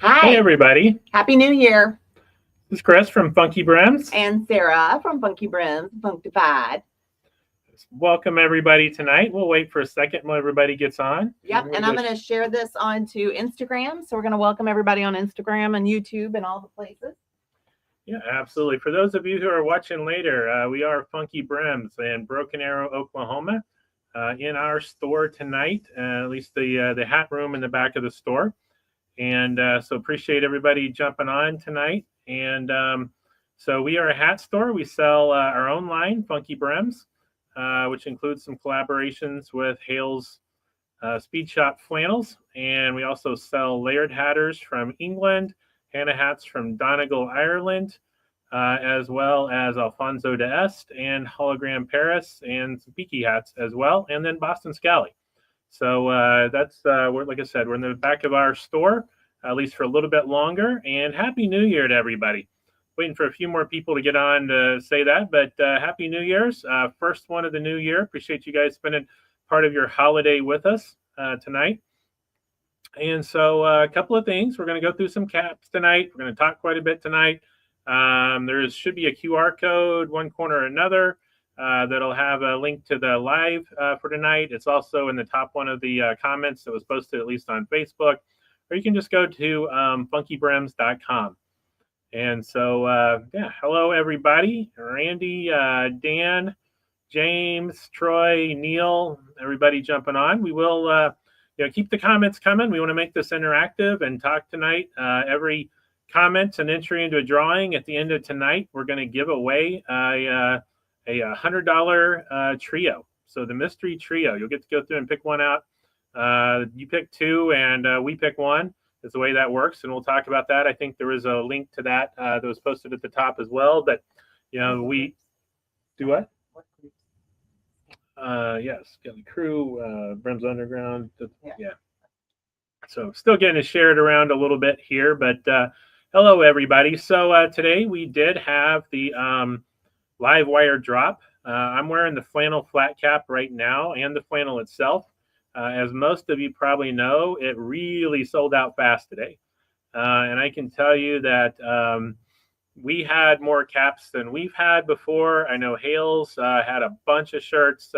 Hi. Hey, everybody. Happy New Year. This is Chris from FunkyBrims. And Sarah from FunkyBrims, Funkified. Welcome, everybody, tonight. We'll wait for a second while everybody gets on. Yep, and I'm going to share this onto Instagram. So we're going to welcome everybody on Instagram and YouTube and all the places. Yeah, absolutely. For those of you who are watching later, we are FunkyBrims in Broken Arrow, Oklahoma, in our store tonight, at least the hat room in the back of the store. And so appreciate everybody jumping on tonight. And so we are a hat store. We sell our own line, FunkyBrims, which includes some collaborations with Hale's Speed Shop Flannels. And we also sell layered hatters from England, Hannah hats from Donegal, Ireland, as well as Alfonso d'Este and Hologram Paris and some Peaky hats as well, and then Boston Scally. So that's, like I said, we're in the back of our store, at least for a little bit longer. And Happy New Year to everybody. Waiting for a few more people to get on to say that, but Happy New Year's. First one of the new year. Appreciate you guys spending part of your holiday with us tonight. And so a couple of things. We're going to go through some caps tonight. We're going to talk quite a bit tonight. There should be a QR code, one corner or another, that'll have a link to the live for tonight. It's also in the top one of the comments that was posted, at least on Facebook. Or you can just go to funkybrims.com. And so, yeah, hello, everybody. Randy, Dan, James, Troy, Neil, everybody jumping on. We will keep the comments coming. We want to make this interactive and talk tonight. Every comment an entry into a drawing at the end of tonight. We're going to give away a $100 trio. So the mystery trio, you'll get to go through and pick one out. You pick two and we pick one. Is the way that works, and we'll talk about that. I think there was a link to that that was posted at the top as well. But we do what? Yes, got the crew, Brims Underground. Yeah. So still getting it shared around a little bit here, but hello everybody. So today we did have the live wire drop. I'm wearing the flannel flat cap right now and the flannel itself. As most of you probably know, it really sold out fast today. And I can tell you that we had more caps than we've had before. I know Hale's had a bunch of shirts.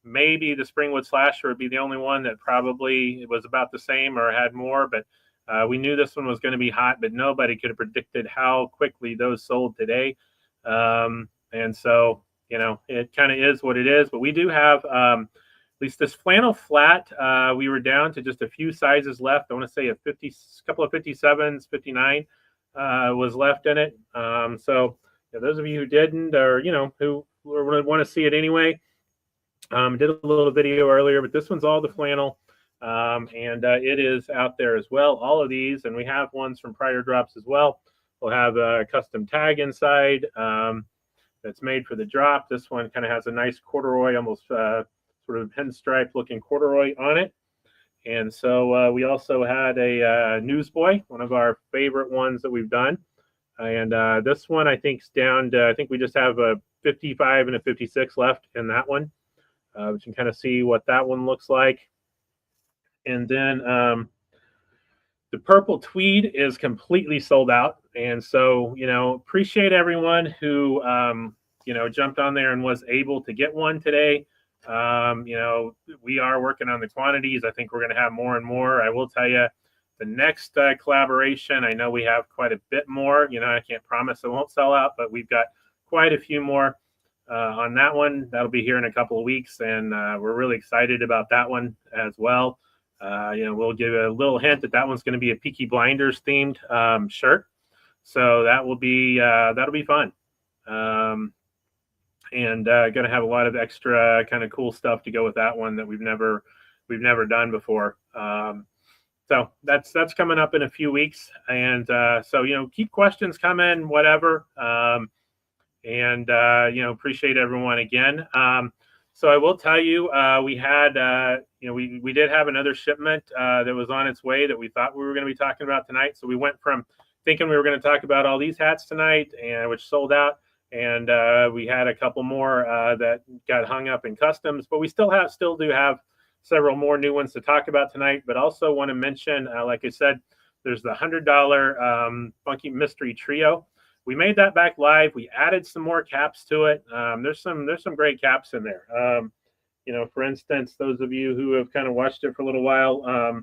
Maybe the Springwood Slasher would be the only one that probably was about the same or had more. But we knew this one was going to be hot, but nobody could have predicted how quickly those sold today. And so, it kind of is what it is. But we do have... at least this flannel flat, we were down to just a few sizes left. I want to say a couple of 57s, 59 was left in it. So those of you who didn't, or who want to see it anyway, did a little video earlier. But this one's all the flannel, and it is out there as well. All of these, and we have ones from prior drops as well. We'll have a custom tag inside that's made for the drop. This one kind of has a nice corduroy, almost sort of pinstripe looking corduroy on it. And so we also had a Newsboy, one of our favorite ones that we've done. And this one I think is down to, I think we just have a 55 and a 56 left in that one. We can kind of see what that one looks like. And then the purple tweed is completely sold out. And so, appreciate everyone who, jumped on there and was able to get one today. We are working on the quantities. I think we're going to have more and more. I will tell you the next collaboration, I know we have quite a bit more. I can't promise it won't sell out, but we've got quite a few more on that one. That'll be here in a couple of weeks, and we're really excited about that one as well. We'll give a little hint that one's going to be a Peaky Blinders themed shirt. So that'll be fun. And going to have a lot of extra kind of cool stuff to go with that one that we've never done before. So that's coming up in a few weeks. And so keep questions coming, whatever. Appreciate everyone again. So I will tell you, we had we did have another shipment that was on its way that we thought we were going to be talking about tonight. So we went from thinking we were going to talk about all these hats tonight, and which sold out. And we had a couple more that got hung up in customs, but we still do have several more new ones to talk about tonight. But also want to mention, like I said, There's the $100 Funky Mystery Trio. We made that back live. We added some more caps to it. There's some great caps in there. For instance, those of you who have kind of watched it for a little while,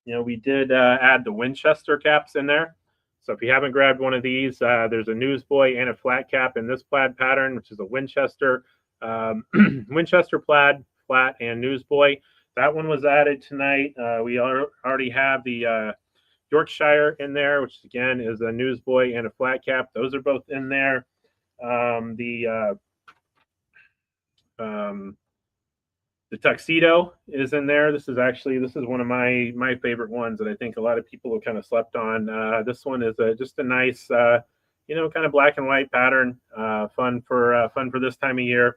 we did add the Winchester caps in there. So if you haven't grabbed one of these, there's a Newsboy and a flat cap in this plaid pattern, which is a Winchester, Winchester plaid, flat, and Newsboy. That one was added tonight. We already have the Yorkshire in there, which again is a Newsboy and a flat cap. Those are both in there. The Tuxedo is in there. This is one of my favorite ones that I think a lot of people have kind of slept on. This one is just a nice, kind of black and white pattern. Fun for this time of year.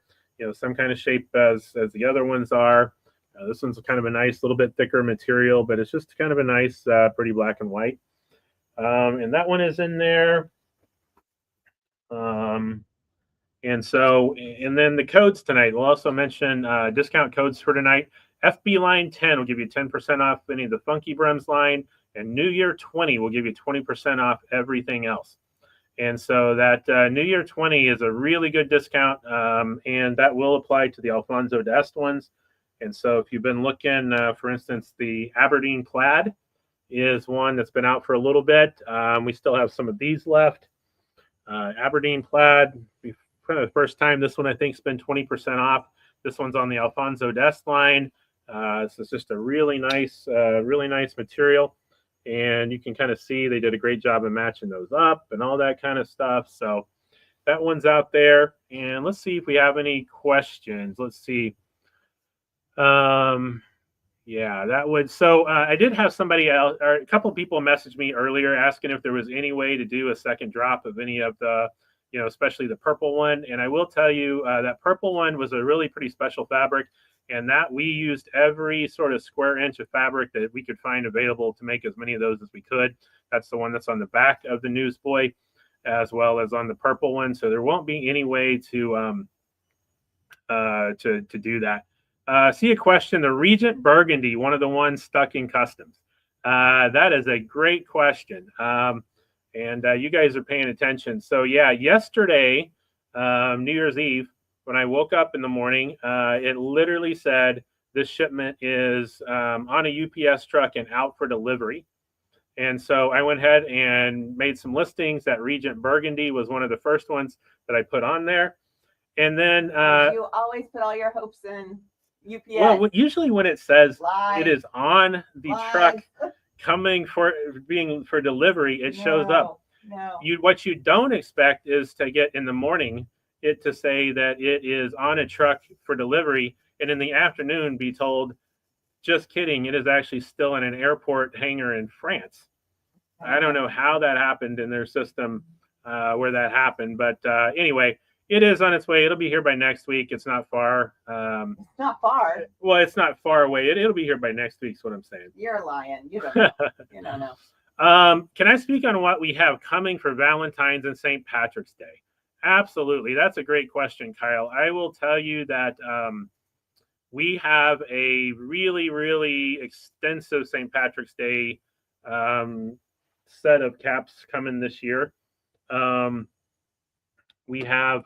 Some kind of shape as the other ones are. This one's kind of a nice, little bit thicker material, but it's just kind of a nice, pretty black and white. And that one is in there. And then the codes tonight, we'll also mention discount codes for tonight. FB line 10 will give you 10% off any of the FunkyBrims line, and New Year 20 will give you 20% off everything else. And so that New Year 20 is a really good discount, and that will apply to the Alfonso d'Este ones. And so if you've been looking, for instance, the Aberdeen plaid is one that's been out for a little bit. We still have some of these left. Aberdeen plaid, kind of the first time. This one I think has been 20% off. This one's on the Alfonso d'Este line. This is just a really nice material, and you can kind of see they did a great job of matching those up and all that kind of stuff. So that one's out there, and let's see if we have any questions. Let's see. Yeah, that would. So I did have somebody else, or a couple of people message me earlier asking if there was any way to do a second drop of any of the, especially the purple one. And I will tell you that purple one was a really pretty special fabric, and that we used every sort of square inch of fabric that we could find available to make as many of those as we could. That's the one that's on the back of the Newsboy, as well as on the purple one. So there won't be any way to do that. See a question, the Regent Burgundy, one of the ones stuck in customs. That is a great question. And you guys are paying attention. So yeah, yesterday, New Year's Eve, when I woke up in the morning, it literally said this shipment is on a UPS truck and out for delivery. And so I went ahead and made some listings. That Regent Burgundy was one of the first ones that I put on there. And then you always put all your hopes in UPS. Well, usually when it says Live. It is on the Live. truck coming for delivery, it shows up. No. What you don't expect is to get in the morning it to say that it is on a truck for delivery, and in the afternoon be told, just kidding, it is actually still in an airport hangar in France. I don't know how that happened in their system, where that happened, but anyway, it is on its way. It'll be here by next week. It's not far. It's not far. Well, it's not far away. It'll be here by next week is what I'm saying. You're lying. You don't know. You don't know. Can I speak on what we have coming for Valentine's and St. Patrick's Day? Absolutely. That's a great question, Kyle. I will tell you that we have a really, really extensive St. Patrick's Day set of caps coming this year. We have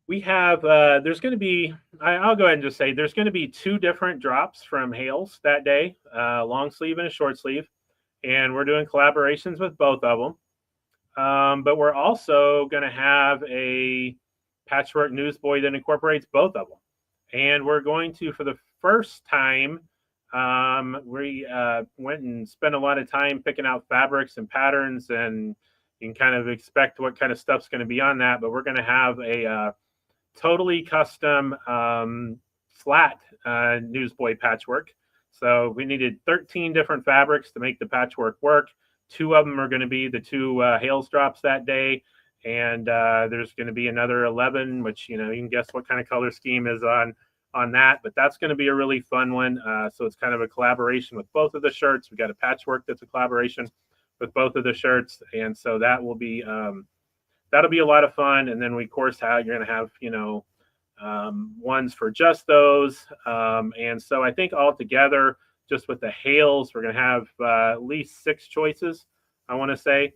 there's going to be, I'll go ahead and just say there's going to be 2 different drops from Hales that day, long sleeve and a short sleeve. And we're doing collaborations with both of them. But we're also going to have a patchwork Newsboy that incorporates both of them. And we're going to, for the first time, we went and spent a lot of time picking out fabrics and patterns, and you can kind of expect what kind of stuff's going to be on that. But we're going to have a totally custom flat Newsboy patchwork. So we needed 13 different fabrics to make the patchwork work. 2 of them are going to be the 2 Hales drops that day. And there's going to be another 11, which, you can guess what kind of color scheme is on that. But that's going to be a really fun one. So it's kind of a collaboration with both of the shirts. We got a patchwork that's a collaboration with both of the shirts. And so that will be, that'll be a lot of fun. And then we, of course, you're going to have, ones for just those. And so I think altogether, just with the Hales, we're going to have at least 6 choices, I want to say.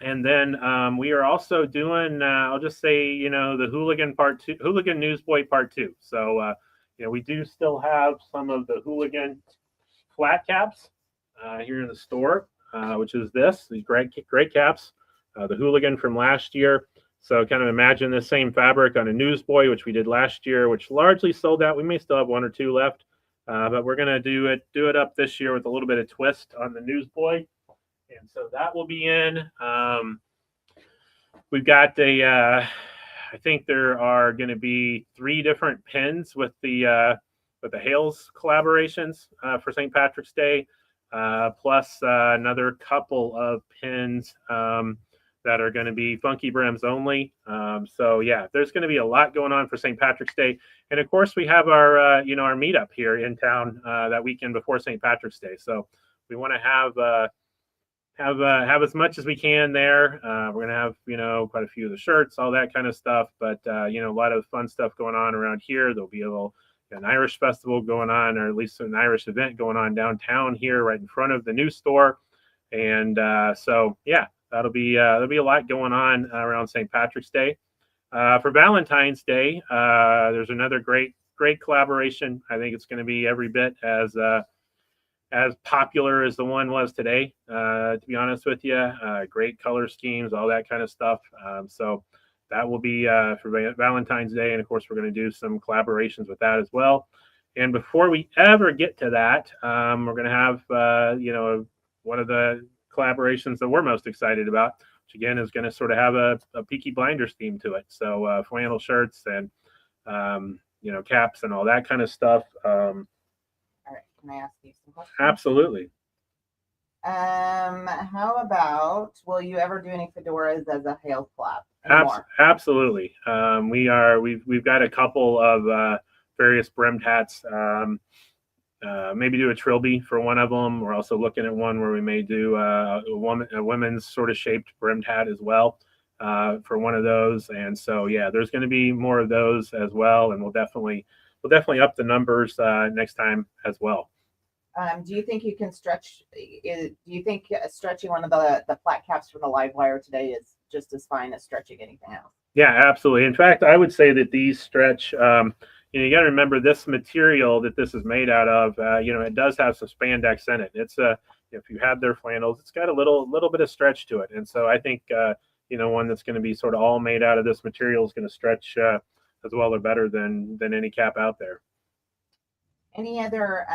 And then we are also doing, I'll just say, you know, the Hooligan Newsboy Part 2. So, you know, we do still have some of the Hooligan flat caps here in the store, which is these great caps, the Hooligan from last year. So kind of imagine the same fabric on a Newsboy, which we did last year, which largely sold out. We may still have 1 or 2 left, but we're going to do it up this year with a little bit of twist on the Newsboy. And so that will be in. We've got I think there are going to be 3 different pins with the Hales collaborations for St. Patrick's Day, plus another couple of pins that are going to be FunkyBrims only. So yeah, there's going to be a lot going on for St. Patrick's Day, and of course we have our our meetup here in town that weekend before St. Patrick's Day. So we want to have as much as we can there. We're going to have quite a few of the shirts, all that kind of stuff, but a lot of fun stuff going on around here. There'll be an Irish festival going on, or at least an Irish event going on downtown here right in front of the new store. And so yeah, there'll be a lot going on around St. Patrick's Day. For Valentine's Day, there's another great collaboration. I think it's going to be every bit as popular as the one was today, to be honest with you. Great color schemes, all that kind of stuff. So that will be for Valentine's Day. And of course, we're going to do some collaborations with that as well. And before we ever get to that, we're going to have, one of the collaborations that we're most excited about, which again is going to sort of have a Peaky Blinders theme to it. So flannel shirts and, caps and all that kind of stuff. All right. Can I ask you some questions? Absolutely. How about, will you ever do any fedoras as a Hales collab? Absolutely. We've got a couple of various brimmed hats. Maybe do a trilby for one of them. We're also looking at one where we may do a women's sort of shaped brimmed hat as well for one of those. And so yeah, there's going to be more of those as well, and we'll definitely up the numbers next time as well. Do you think you can stretch? Do you think stretching one of the flat caps from the live wire today is just as fine as stretching anything else? Yeah, absolutely. In fact, I would say that these stretch. You got to remember this material that this is made out of. It does have some spandex in it. It's if you have their flannels, it's got a little bit of stretch to it, and so I think one that's going to be sort of all made out of this material is going to stretch as well or better than any cap out there. Any other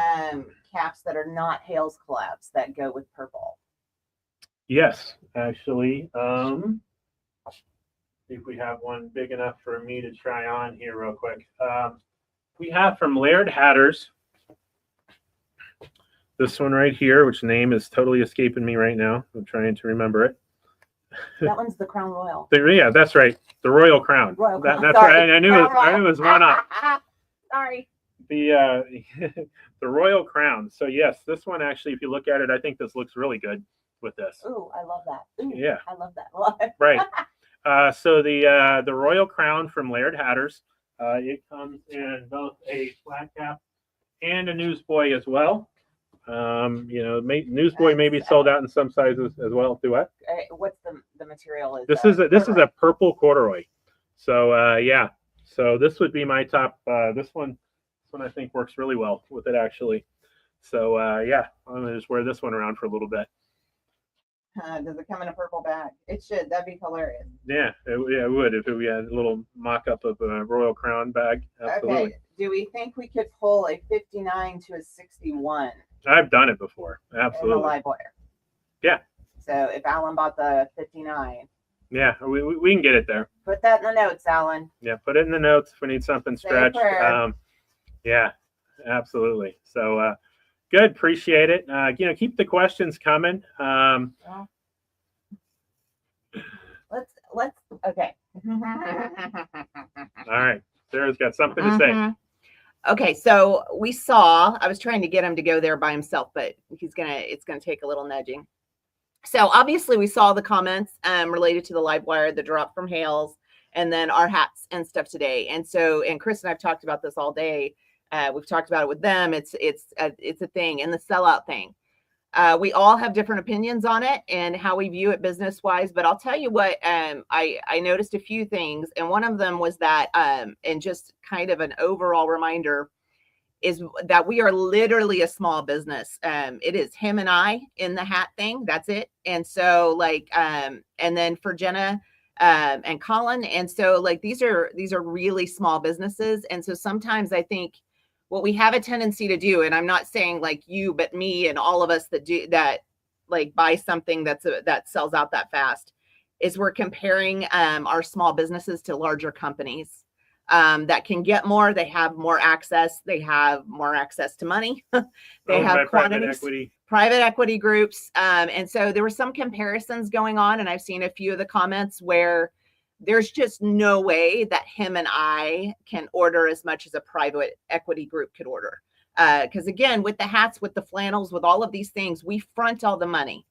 caps that are not Hales collabs that go with purple? Yes, actually. See if we have one big enough for me to try on here real quick. We have from Laird Hatters this one right here, which name is totally escaping me right now. I'm trying to remember it. That one's the Crown Royal. Yeah, that's right. The Royal Crown. That's right. I knew it was one up. Sorry. The Royal Crown. So yes, this one actually, if you look at it, I think this looks really good with this. Ooh, I love that. Ooh, yeah, I love that a lot. Right. So the Royal Crown from Laird Hatters, it comes in both a flat cap and a Newsboy as well. Newsboy may be sold out in some sizes as well. Do what? What's the material? This is a purple corduroy. So yeah. So this would be my top. This one I think works really well with it actually. So yeah, I'm gonna just wear this one around for a little bit. Does it come in a purple bag? It should. That'd be hilarious. Yeah, it would if we had a little mock-up of a Royal Crown bag. Absolutely. Okay. Do we think we could pull a 59 to a 61? I've done it before. Absolutely. In the live wire. Yeah. So if Alan bought the 59. Yeah, we can get it there. Put that in the notes, Alan. Yeah, put it in the notes if we need something stretched. Yeah, absolutely. So good, appreciate it. Keep the questions coming. Let's okay. All right, Sarah's got something to say. Okay, so I was trying to get him to go there by himself, but it's gonna take a little nudging. So obviously we saw the comments related to the live wire, the drop from Hales, and then our hats and stuff today. And Chris and I've talked about this all day. We've talked about it with them. It's a thing. And the sellout thing. We all have different opinions on it and how we view it business wise. But I'll tell you what, I noticed a few things. And one of them was that, and just kind of an overall reminder, is that we are literally a small business. It is him and I in the hat thing. That's it. And so like, and then for Jenna, and Colin. And so like, these are really small businesses. And so sometimes I think what we have a tendency to do, and I'm not saying like you, but me and all of us that do that, like buy something that sells out that fast, is we're comparing our small businesses to larger companies that can get more. They have more access. They have more access to money. They have quantities, private equity groups. And so there were some comparisons going on, and I've seen a few of the comments where there's just no way that him and I can order as much as a private equity group could order. Because again, with the hats, with the flannels, with all of these things, we front all the money.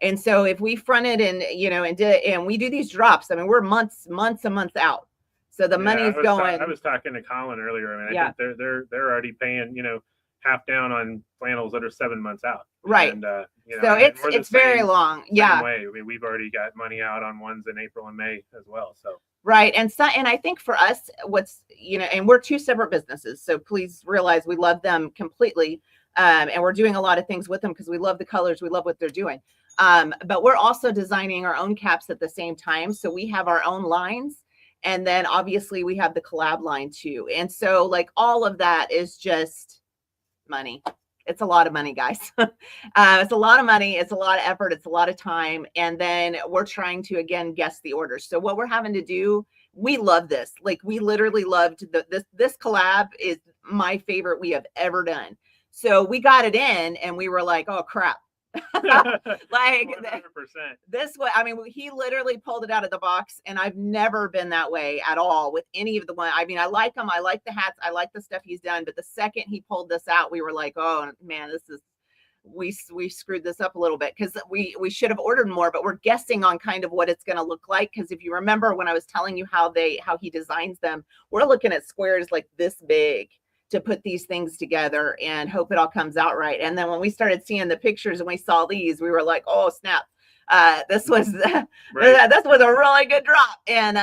And so if we fronted and, you know, and we do these drops, I mean, we're months and months out. So the money's going. I was talking to Colin earlier. I mean, I think they're already paying, you know, half down on flannels that are 7 months out. Right. And, you know, so it's very long. Yeah. Way. I mean, we've already got money out on ones in April and May as well. So. Right. And I think for us, what's, you know, and we're two separate businesses. So please realize we love them completely. And we're doing a lot of things with them because we love the colors. We love what they're doing. But we're also designing our own caps at the same time. So we have our own lines. And then obviously we have the collab line too. And so like all of that is just money. It's a lot of money, guys. It's a lot of money. It's a lot of effort. It's a lot of time. And then we're trying to, again, guess the orders. So what we're having to do, we love this. Like we literally loved this collab is my favorite we have ever done. So we got it in and we were like, oh crap. Like 100%. This way, I mean, he literally pulled it out of the box, and I've never been that way at all with any of the one. I mean, I like him, I like the hats, I like the stuff he's done, but the second he pulled this out, we were like, oh man, this is we screwed this up a little bit, because we should have ordered more, but we're guessing on kind of what it's going to look like. Because if you remember when I was telling you how he designs them, we're looking at squares like this big to put these things together and hope it all comes out right. And then when we started seeing the pictures and we saw these, we were like, oh snap, this was right. This was a really good drop. And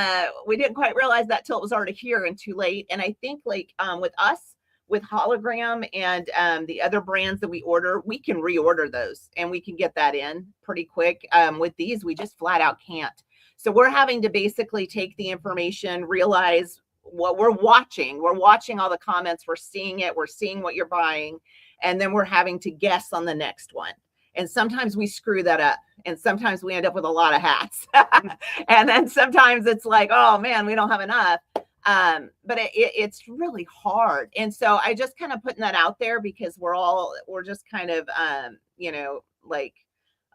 we didn't quite realize that till it was already here and too late. And I think like with us, with Hologram and the other brands that we order, we can reorder those and we can get that in pretty quick. With these, we just flat out can't. So we're having to basically take the information, realize what we're watching all the comments, we're seeing it, we're seeing what you're buying, and then we're having to guess on the next one. And sometimes we screw that up, and sometimes we end up with a lot of hats. And then sometimes it's like, oh man, we don't have enough. But it's really hard. And so I just kind of putting that out there because we're just kind of you know, like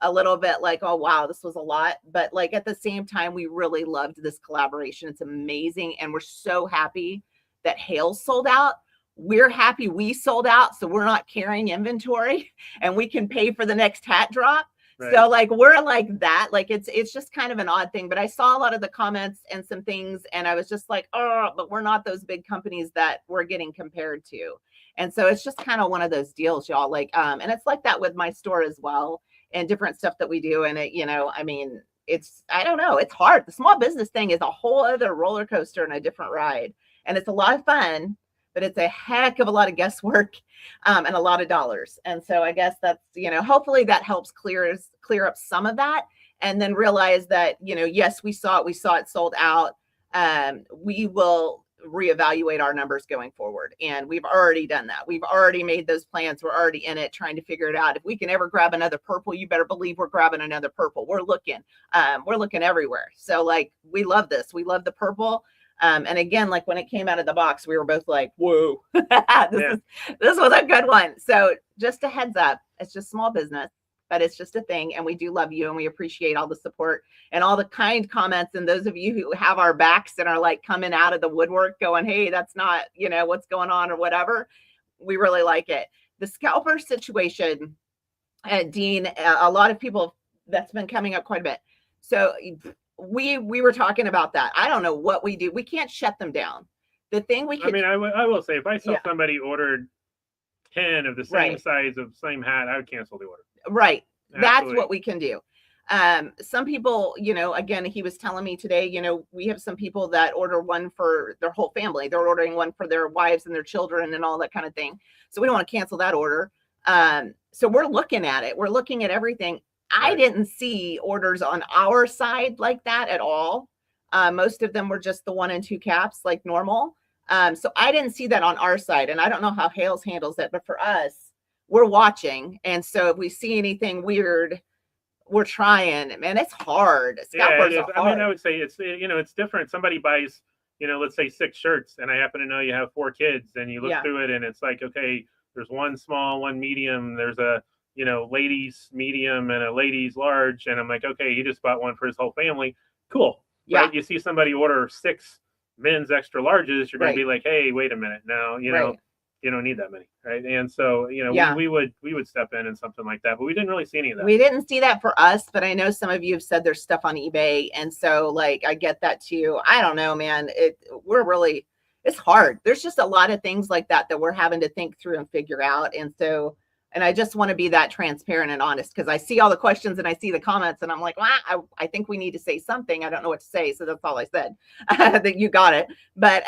a little bit like, oh wow, this was a lot. But like at the same time, we really loved this collaboration. It's amazing. And we're so happy that Hales sold out. We're happy we sold out, so we're not carrying inventory and we can pay for the next hat drop. Right. So like we're like that. Like it's just kind of an odd thing. But I saw a lot of the comments and some things, and I was just like, oh, but we're not those big companies that we're getting compared to. And so it's just kind of one of those deals, y'all. Like and it's like that with my store as well, and different stuff that we do. And it, you know, I mean, I don't know, it's hard. The small business thing is a whole other roller coaster and a different ride. And it's a lot of fun, but it's a heck of a lot of guesswork and a lot of dollars. And so I guess that's, you know, hopefully that helps clear up some of that. And then realize that, you know, yes, we saw it sold out. We will reevaluate our numbers going forward. And we've already done that. We've already made those plans. We're already in it trying to figure it out. If we can ever grab another purple, you better believe we're grabbing another purple. We're looking everywhere. So like, we love this. We love the purple. And again, like when it came out of the box, we were both like, whoa, this was a good one. So just a heads up, it's just small business, but it's just a thing. And we do love you and we appreciate all the support and all the kind comments. And those of you who have our backs and are like coming out of the woodwork going, hey, that's not, you know, what's going on or whatever. We really like it. The scalper situation, Dean, a lot of people, that's been coming up quite a bit. So we were talking about that. I don't know what we do. We can't shut them down. The thing we could, I mean, I will say, if I saw Yeah. somebody ordered 10 of the same Right. size of same hat, I would cancel the order. right. That's Absolutely. what we can do. Some people, again, he was telling me today, we have some people that order one for their whole family. They're ordering one for their wives and their children and all that kind of thing. So we don't want to cancel that order. So we're looking at it. We're looking at everything. I didn't see orders on our side like that at all. Most of them were just the 1 and 2 caps like normal. So I didn't see that on our side, and I don't know how Hales handles it, but for us, we're watching. And so if we see anything weird, we're trying. Man, it's hard. Scalpers are hard. I mean, I would say it's it's different. Somebody buys, let's say 6 shirts, and I happen to know you have 4 kids, and you look through it, and it's like, okay, there's one small, one medium, there's a ladies medium and a ladies large, and I'm like, okay, he just bought one for his whole family. Cool. Yeah. Right? You see somebody order 6 men's extra larges, you're going to be like, hey, wait a minute, now you don't need that many, right? And so we would step in and something like that, but we didn't really see any of that. We didn't see that for us, but I know some of you have said there's stuff on eBay, and so like I get that too. I don't know, man. It's hard. There's just a lot of things like that we're having to think through and figure out, and I just want to be that transparent and honest, because I see all the questions and I see the comments and I'm like, well, I think we need to say something. I don't know what to say. So that's all I said. I think you got it. But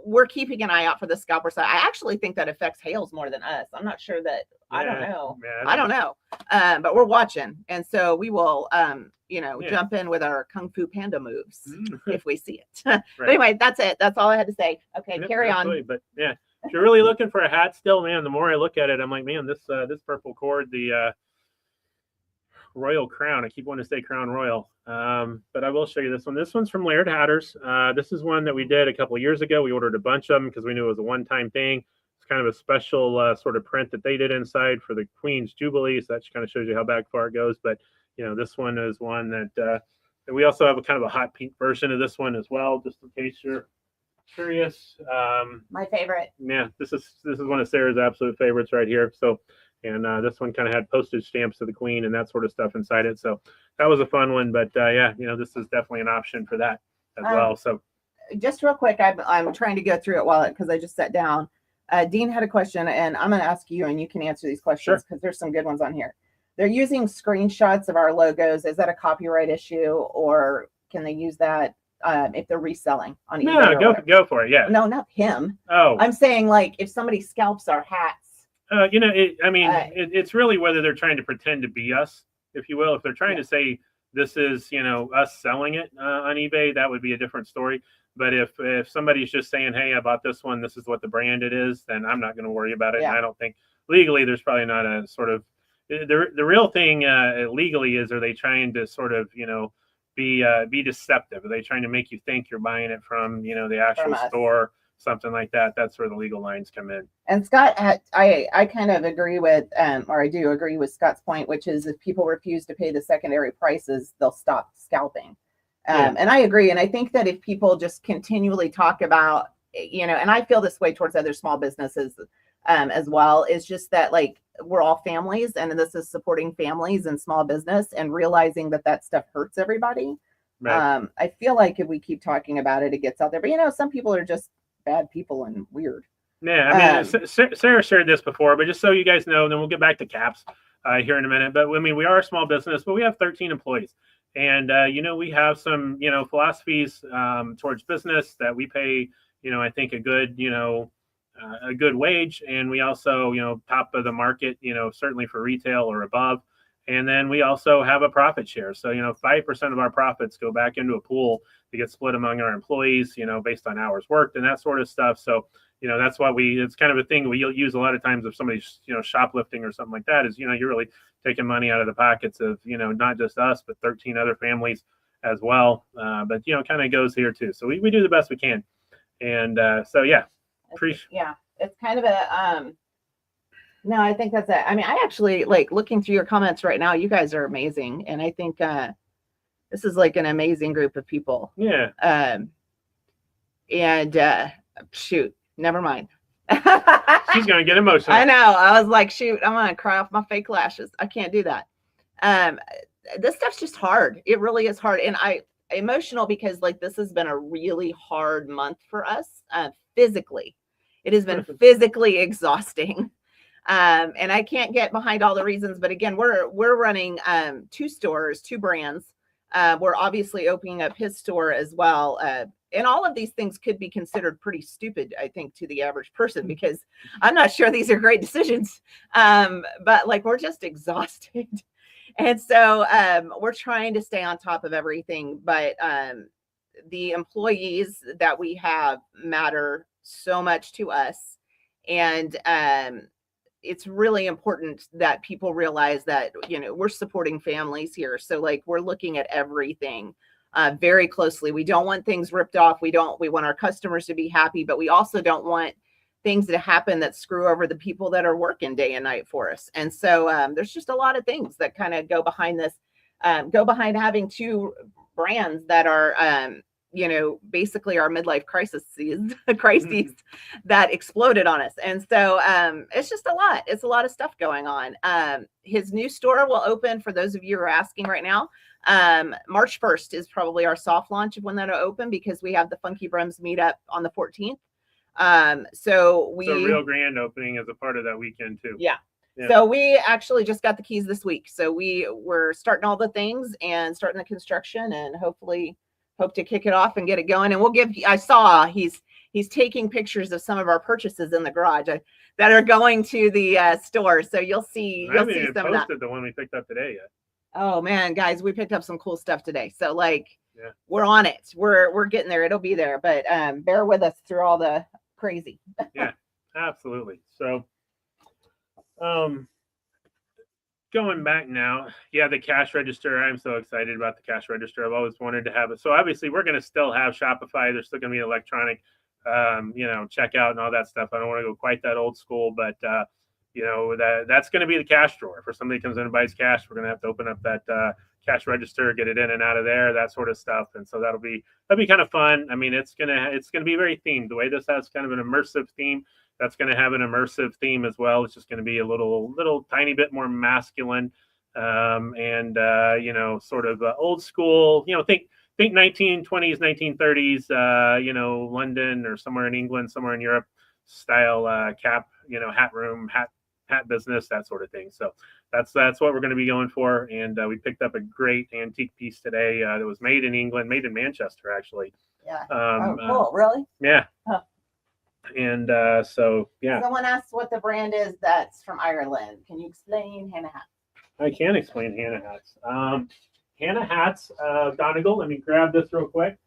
we're keeping an eye out for the scalper side. I actually think that affects Hales more than us. I'm not sure that, I don't know. I don't know. But we're watching. And so we will, jump in with our Kung Fu Panda moves if we see it. But anyway, that's it. That's all I had to say. Okay, carry on. But yeah. If you're really looking for a hat still, man, the more I look at it, I'm like, man, this purple cord, the Royal Crown. I keep wanting to say Crown Royal. But I will show you this one. This one's from Laird Hatters. This is one that we did a couple of years ago. We ordered a bunch of them because we knew it was a one-time thing. It's kind of a special sort of print that they did inside for the Queen's Jubilee. So that kind of shows you how back far it goes. But, this one is one that we also have a kind of a hot pink version of this one as well, just in case you're curious. My favorite. Yeah, this is one of Sarah's absolute favorites right here. So, and this one kind of had postage stamps to the Queen and that sort of stuff inside it. So that was a fun one. But this is definitely an option for that as well. So just real quick, I'm trying to go through it because I just sat down. Dean had a question, and I'm going to ask you, and you can answer these questions because there's some good ones on here. They're using screenshots of our logos. Is that a copyright issue, or can they use that if they're reselling on eBay? No, go for it. Yeah. No, not him. Oh, I'm saying like if somebody scalps our hats. It's really whether they're trying to pretend to be us, if you will. If they're trying to say this is, us selling it on eBay, that would be a different story. But if somebody's just saying, hey, I bought this one, this is what the brand it is, then I'm not going to worry about it. And I don't think legally there's probably not a sort of the real thing legally is, are they trying to sort of, be deceptive? Are they trying to make you think you're buying it from, the actual store, something like that? That's where the legal lines come in. And Scott, I kind of agree with, or I do agree with Scott's point, which is if people refuse to pay the secondary prices, they'll stop scalping. And I agree. And I think that if people just continually talk about, and I feel this way towards other small businesses as well, is just that like we're all families, and this is supporting families and small business, and realizing that stuff hurts everybody. Right. I feel like if we keep talking about it, it gets out there. But some people are just bad people and weird. Yeah, I mean, Sarah shared this before, but just so you guys know, then we'll get back to caps here in a minute. But I mean, we are a small business, but we have 13 employees. And, we have some, philosophies towards business that we pay, I think a good wage. And we also, top of the market, certainly for retail or above. And then we also have a profit share. So, 5% of our profits go back into a pool to get split among our employees, based on hours worked and that sort of stuff. So, that's why it's kind of a thing we use a lot of times if somebody's, shoplifting or something like that is, you're really taking money out of the pockets of, not just us, but 13 other families as well. But, kind of goes here too. So we do the best we can. And so, yeah. It's kind of a, no, I think that's it. I mean, I actually like looking through your comments right now. You guys are amazing. And I think this is like an amazing group of people. Yeah. Shoot, never mind. She's going to get emotional. I know. I was like, shoot, I'm going to cry off my fake lashes. I can't do that. This stuff's just hard. It really is hard. And emotional because like this has been a really hard month for us physically exhausting. And I can't get behind all the reasons, but again, we're running 2 stores, 2 brands. We're obviously opening up his store as well. And all of these things could be considered pretty stupid, I think, to the average person, because I'm not sure these are great decisions. But like, we're just exhausted. And so we're trying to stay on top of everything. But the employees that we have matter so much to us. And it's really important that people realize that, you know, we're supporting families here. So like, we're looking at everything very closely. We don't want things ripped off. We want our customers to be happy, but we also don't want things to happen that screw over the people that are working day and night for us. And so there's just a lot of things that kind of go behind this, go behind having 2 brands that are, you know, basically our midlife crises that exploded on us. And so it's just a lot. It's a lot of stuff going on. His new store will open, for those of you who are asking right now. March 1st is probably our soft launch of when that'll open, because we have the FunkyBrims meetup on the 14th. So real grand opening as a part of that weekend too. Yeah. So we actually just got the keys this week. So we're starting all the things and starting the construction, and hopefully hope to kick it off and get it going. And we'll I saw he's taking pictures of some of our purchases in the garage that are going to the store. So you'll see some of that. The one we picked up today yet. Oh man, guys, we picked up some cool stuff today. So like, we're on it. We're getting there. It'll be there, but bear with us through all the crazy. Yeah, absolutely. So going back now, the cash register. I'm so excited about the cash register. I've always wanted to have it. So obviously we're going to still have Shopify. There's still going to be electronic, you know, checkout and all that stuff. I don't want to go quite that old school, but you know, that's going to be the cash drawer. For somebody who comes in and buys cash, we're going to have to open up that cash register, get it in and out of there, that sort of stuff. And so that'll be kind of fun. I mean, it's gonna be very themed. The way this has kind of an immersive theme, that's going to have an immersive theme as well. It's just going to be a little tiny bit more masculine, and you know, sort of old school. You know, think 1920s, 1930s. You know, London or somewhere in England, somewhere in Europe style cap. You know, hat business, that sort of thing. So that's what we're going to be going for. And we picked up a great antique piece today that was made in England, made in Manchester, actually. Yeah. Cool. Really? Yeah. Huh. And so, yeah. Someone asked what the brand is that's from Ireland. Can you explain Hannah Hats? I can explain Hannah Hats. Hannah Hats, Donegal. Let me grab this real quick.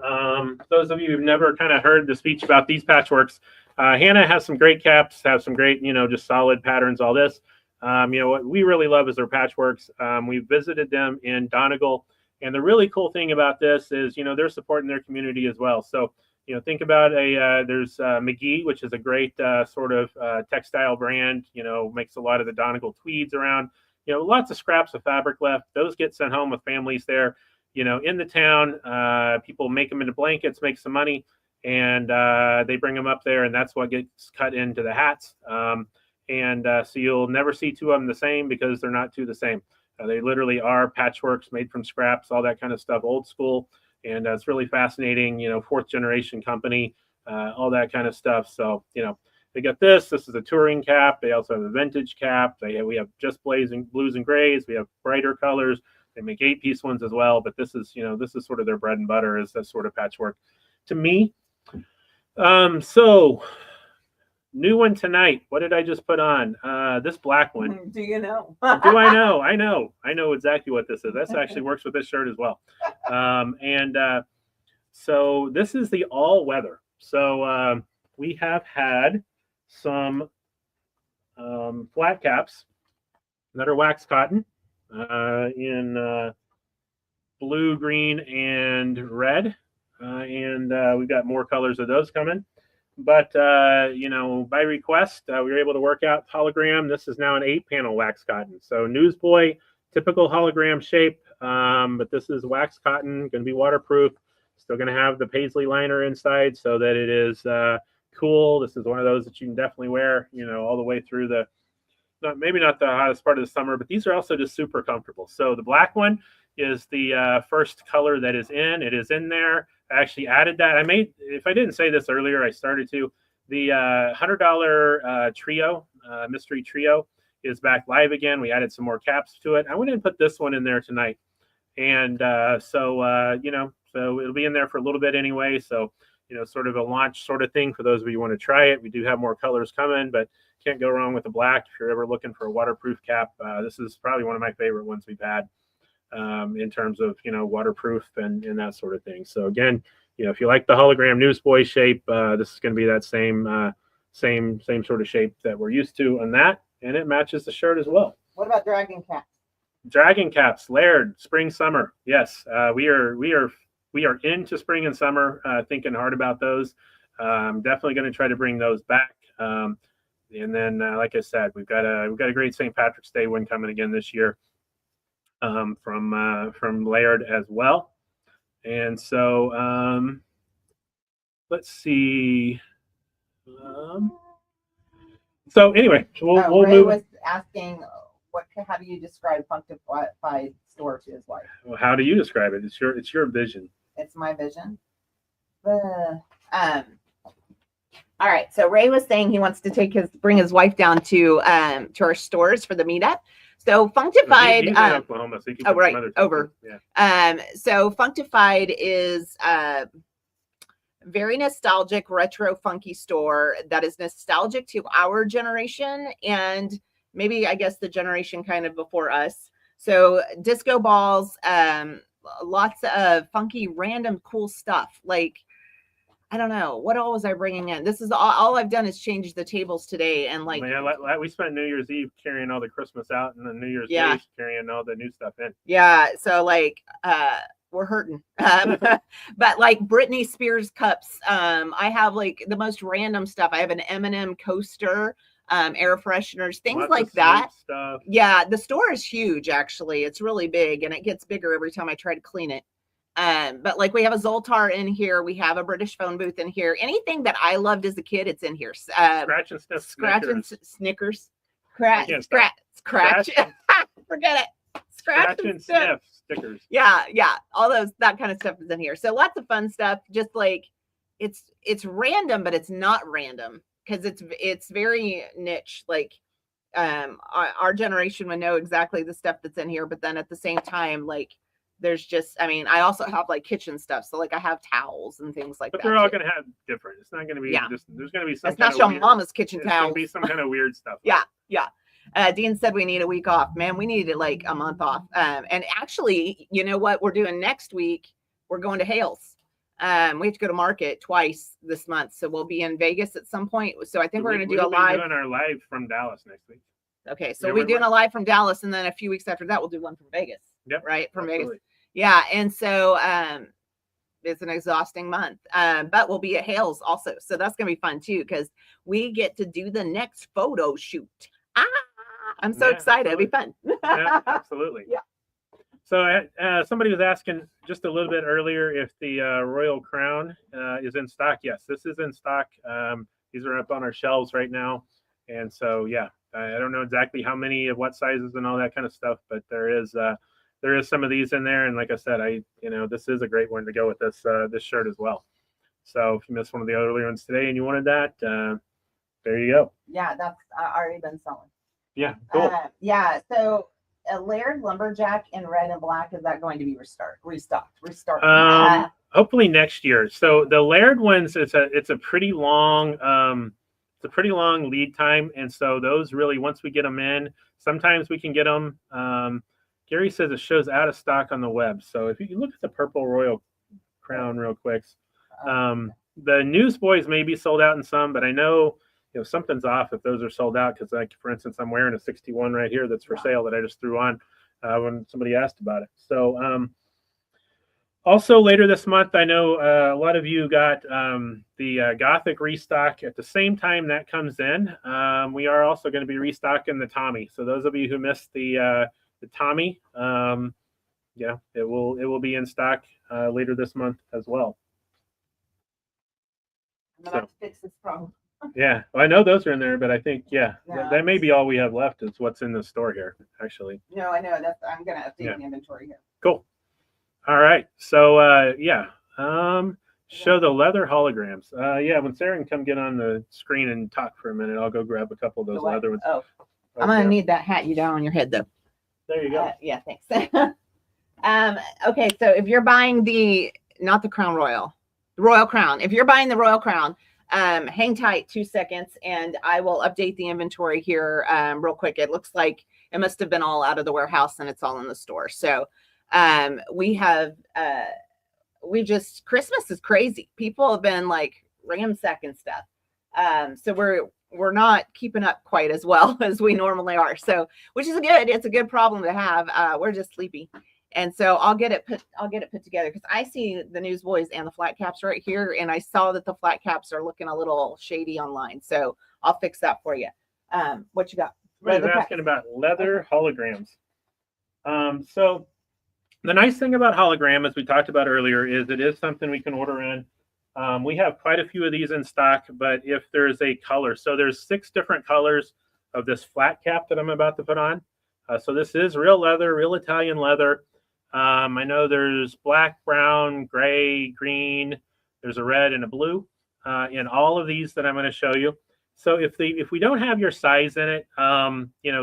Those of you who've never kind of heard the speech about these patchworks, Hannah has some great caps, have some great, you know, just solid patterns, all this. You know, what we really love is their patchworks. We visited them in Donegal, and the really cool thing about this is, you know, they're supporting their community as well. So, you know, think about there's McGee, which is a great sort of textile brand, you know, makes a lot of the Donegal tweeds around, you know, lots of scraps of fabric left. Those get sent home with families there, you know, in the town. People make them into blankets, make some money, and they bring them up there, and that's what gets cut into the hats. So you'll never see 2 of them the same, because they're not 2 the same. They literally are patchworks made from scraps, all that kind of stuff, old school. And it's really fascinating, you know, 4th generation company, all that kind of stuff. So, you know, they got this is a touring cap. They also have a vintage cap. We have just blazing blues and grays. We have brighter colors. They make 8-piece ones as well. But this is, you know, this is sort of their bread and butter, is that sort of patchwork to me. So new one tonight. What did I just put on? This black one. Do you know? Do I know? I know exactly what this is. This actually works with this shirt as well. So this is the all weather. So we have had some flat caps that are wax cotton in blue, green, and red. We've got more colors of those coming. But, you know, by request, we were able to work out hologram. This is now an 8-panel wax cotton. So Newsboy, typical hologram shape, but this is wax cotton, going to be waterproof. Still going to have the paisley liner inside so that it is cool. This is one of those that you can definitely wear, you know, all the way through maybe not the hottest part of the summer, but these are also just super comfortable. So the black one is the first color that is in. It is in there. I actually added that. If I didn't say this earlier, I started to. The $100 trio, mystery trio, is back live again. We added some more caps to it. I went and put this one in there tonight. And so it'll be in there for a little bit anyway. So, sort of a launch sort of thing for those of you who want to try it. We do have more colors coming, but can't go wrong with the black. If you're ever looking for a waterproof cap, this is probably one of my favorite ones we've had in terms of, waterproof and that sort of thing. So again, if you like the hologram Newsboy shape, this is going to be that same sort of shape that we're used to on that. And it matches the shirt as well. What about dragon caps? Dragon caps, layered, spring, summer. Yes, we are into spring and summer. Thinking hard about those. Definitely going to try to bring those back. And then, like I said, we've got a great St. Patrick's Day one coming again this year from Layered as well. And so let's see. So anyway, we'll Ray move. Was asking, how do you describe Funkified store to his wife? Well, how do you describe it? It's your vision. It's my vision. All right. So Ray was saying he wants to bring his wife down to our stores for the meetup. So Funkified, he's in Oklahoma, so he can right over. Yeah. So Funkified is very nostalgic, retro, funky store that is nostalgic to our generation and maybe I guess the generation kind of before us. So disco balls, lots of funky, random, cool stuff. Like, I don't know, what all was I bringing in? This is all I've done is change the tables today. And like, yeah, we spent New Year's Eve carrying all the Christmas out and then New Year's Day carrying all the new stuff in. Yeah. So like, we're hurting. But like Britney Spears cups, I have like the most random stuff. I have an M&M coaster, air fresheners, things like that. Stuff. Yeah, the store is huge, actually. It's really big, and it gets bigger every time I try to clean it. But like we have a Zoltar in here. We have a British phone booth in here. Anything that I loved as a kid, it's in here. Scratch and sniff. Scratch and Snickers. Scratch. Forget it. Scratch and sniff stickers. Yeah. All that kind of stuff is in here. So lots of fun stuff. Just like it's random, but it's not random because it's very niche. Like our generation would know exactly the stuff that's in here, but then at the same time, like there's just, I mean, I also have like kitchen stuff. So like I have towels and things like that. But they're all going to have different. It's not going to be just, there's going to be some. It's not your mama's kitchen towel. It's going to be some kind of weird stuff. Yeah. Dean said we need a week off. Man, we needed like a month off. And actually, you know what we're doing next week? We're going to Hales. We have to go to market twice this month. So we'll be in Vegas at some point. So I think we're going to do a live. We're doing our live from Dallas next week. Okay. So we're doing a live from Dallas. And then a few weeks after that, we'll do one from Vegas. Yep. Right. From absolutely. Vegas. Yeah. And so it's an exhausting month. But we'll be at Hales also. So that's going to be fun too, because we get to do the next photo shoot. I'm so excited. Absolutely. It'll be fun. Yeah, absolutely. Yeah. So somebody was asking just a little bit earlier if the Royal Crown is in stock. Yes, this is in stock. These are up on our shelves right now. And so, yeah, I don't know exactly how many of what sizes and all that kind of stuff, but there is some of these in there. And like I said, this is a great one to go with this shirt as well. So if you missed one of the earlier ones today and you wanted that, there you go. Yeah, that's already been selling. Yeah, cool. So a layered lumberjack in red and black, is that going to be restocked? Hopefully next year. So the layered ones, it's a pretty long lead time, and so those really, once we get them in, sometimes we can get them. Gary says it shows out of stock on the web. So if you look at the purple Royal Crown real quick, the Newsboys may be sold out in some, but I know something's off if those are sold out, because like for instance, I'm wearing a 61 right here that's for sale that I just threw on when somebody asked about it. So also later this month, I know a lot of you got the Gothic restock at the same time that comes in. We are also going to be restocking the Tommy. So those of you who missed the Tommy, it will be in stock later this month as well. I'm about to fix this problem. Yeah, well, I know those are in there, but I think that may be all we have left is what's in the store here, actually. No, I know I'm gonna update the inventory here. Cool. All right, so Show the leather holograms. Yeah, when Sarah can come get on the screen and talk for a minute, I'll go grab a couple of those leather ones. Oh, I'm gonna need that hat you got on your head though. There you go. Yeah, thanks. Okay, so if you're buying not the Crown Royal, the Royal Crown. If you're buying the Royal Crown, hang tight 2 seconds, and I will update the inventory here real quick. It looks like it must have been all out of the warehouse and it's all in the store. So Christmas is crazy. People have been like ransacking stuff. So we're not keeping up quite as well as we normally are. So, which is good. It's a good problem to have. We're just sleepy. And so I'll get it put together, because I see the Newsboys and the flat caps right here. And I saw that the flat caps are looking a little shady online. So I'll fix that for you. What you got? Somebody's asking about leather holograms. So the nice thing about hologram, as we talked about earlier, is it is something we can order in. We have quite a few of these in stock, but if there's a color, so there's 6 different colors of this flat cap that I'm about to put on. So this is real leather, real Italian leather. I know there's black, brown, gray, green. There's a red and a blue in all of these that I'm going to show you. So if we don't have your size in it,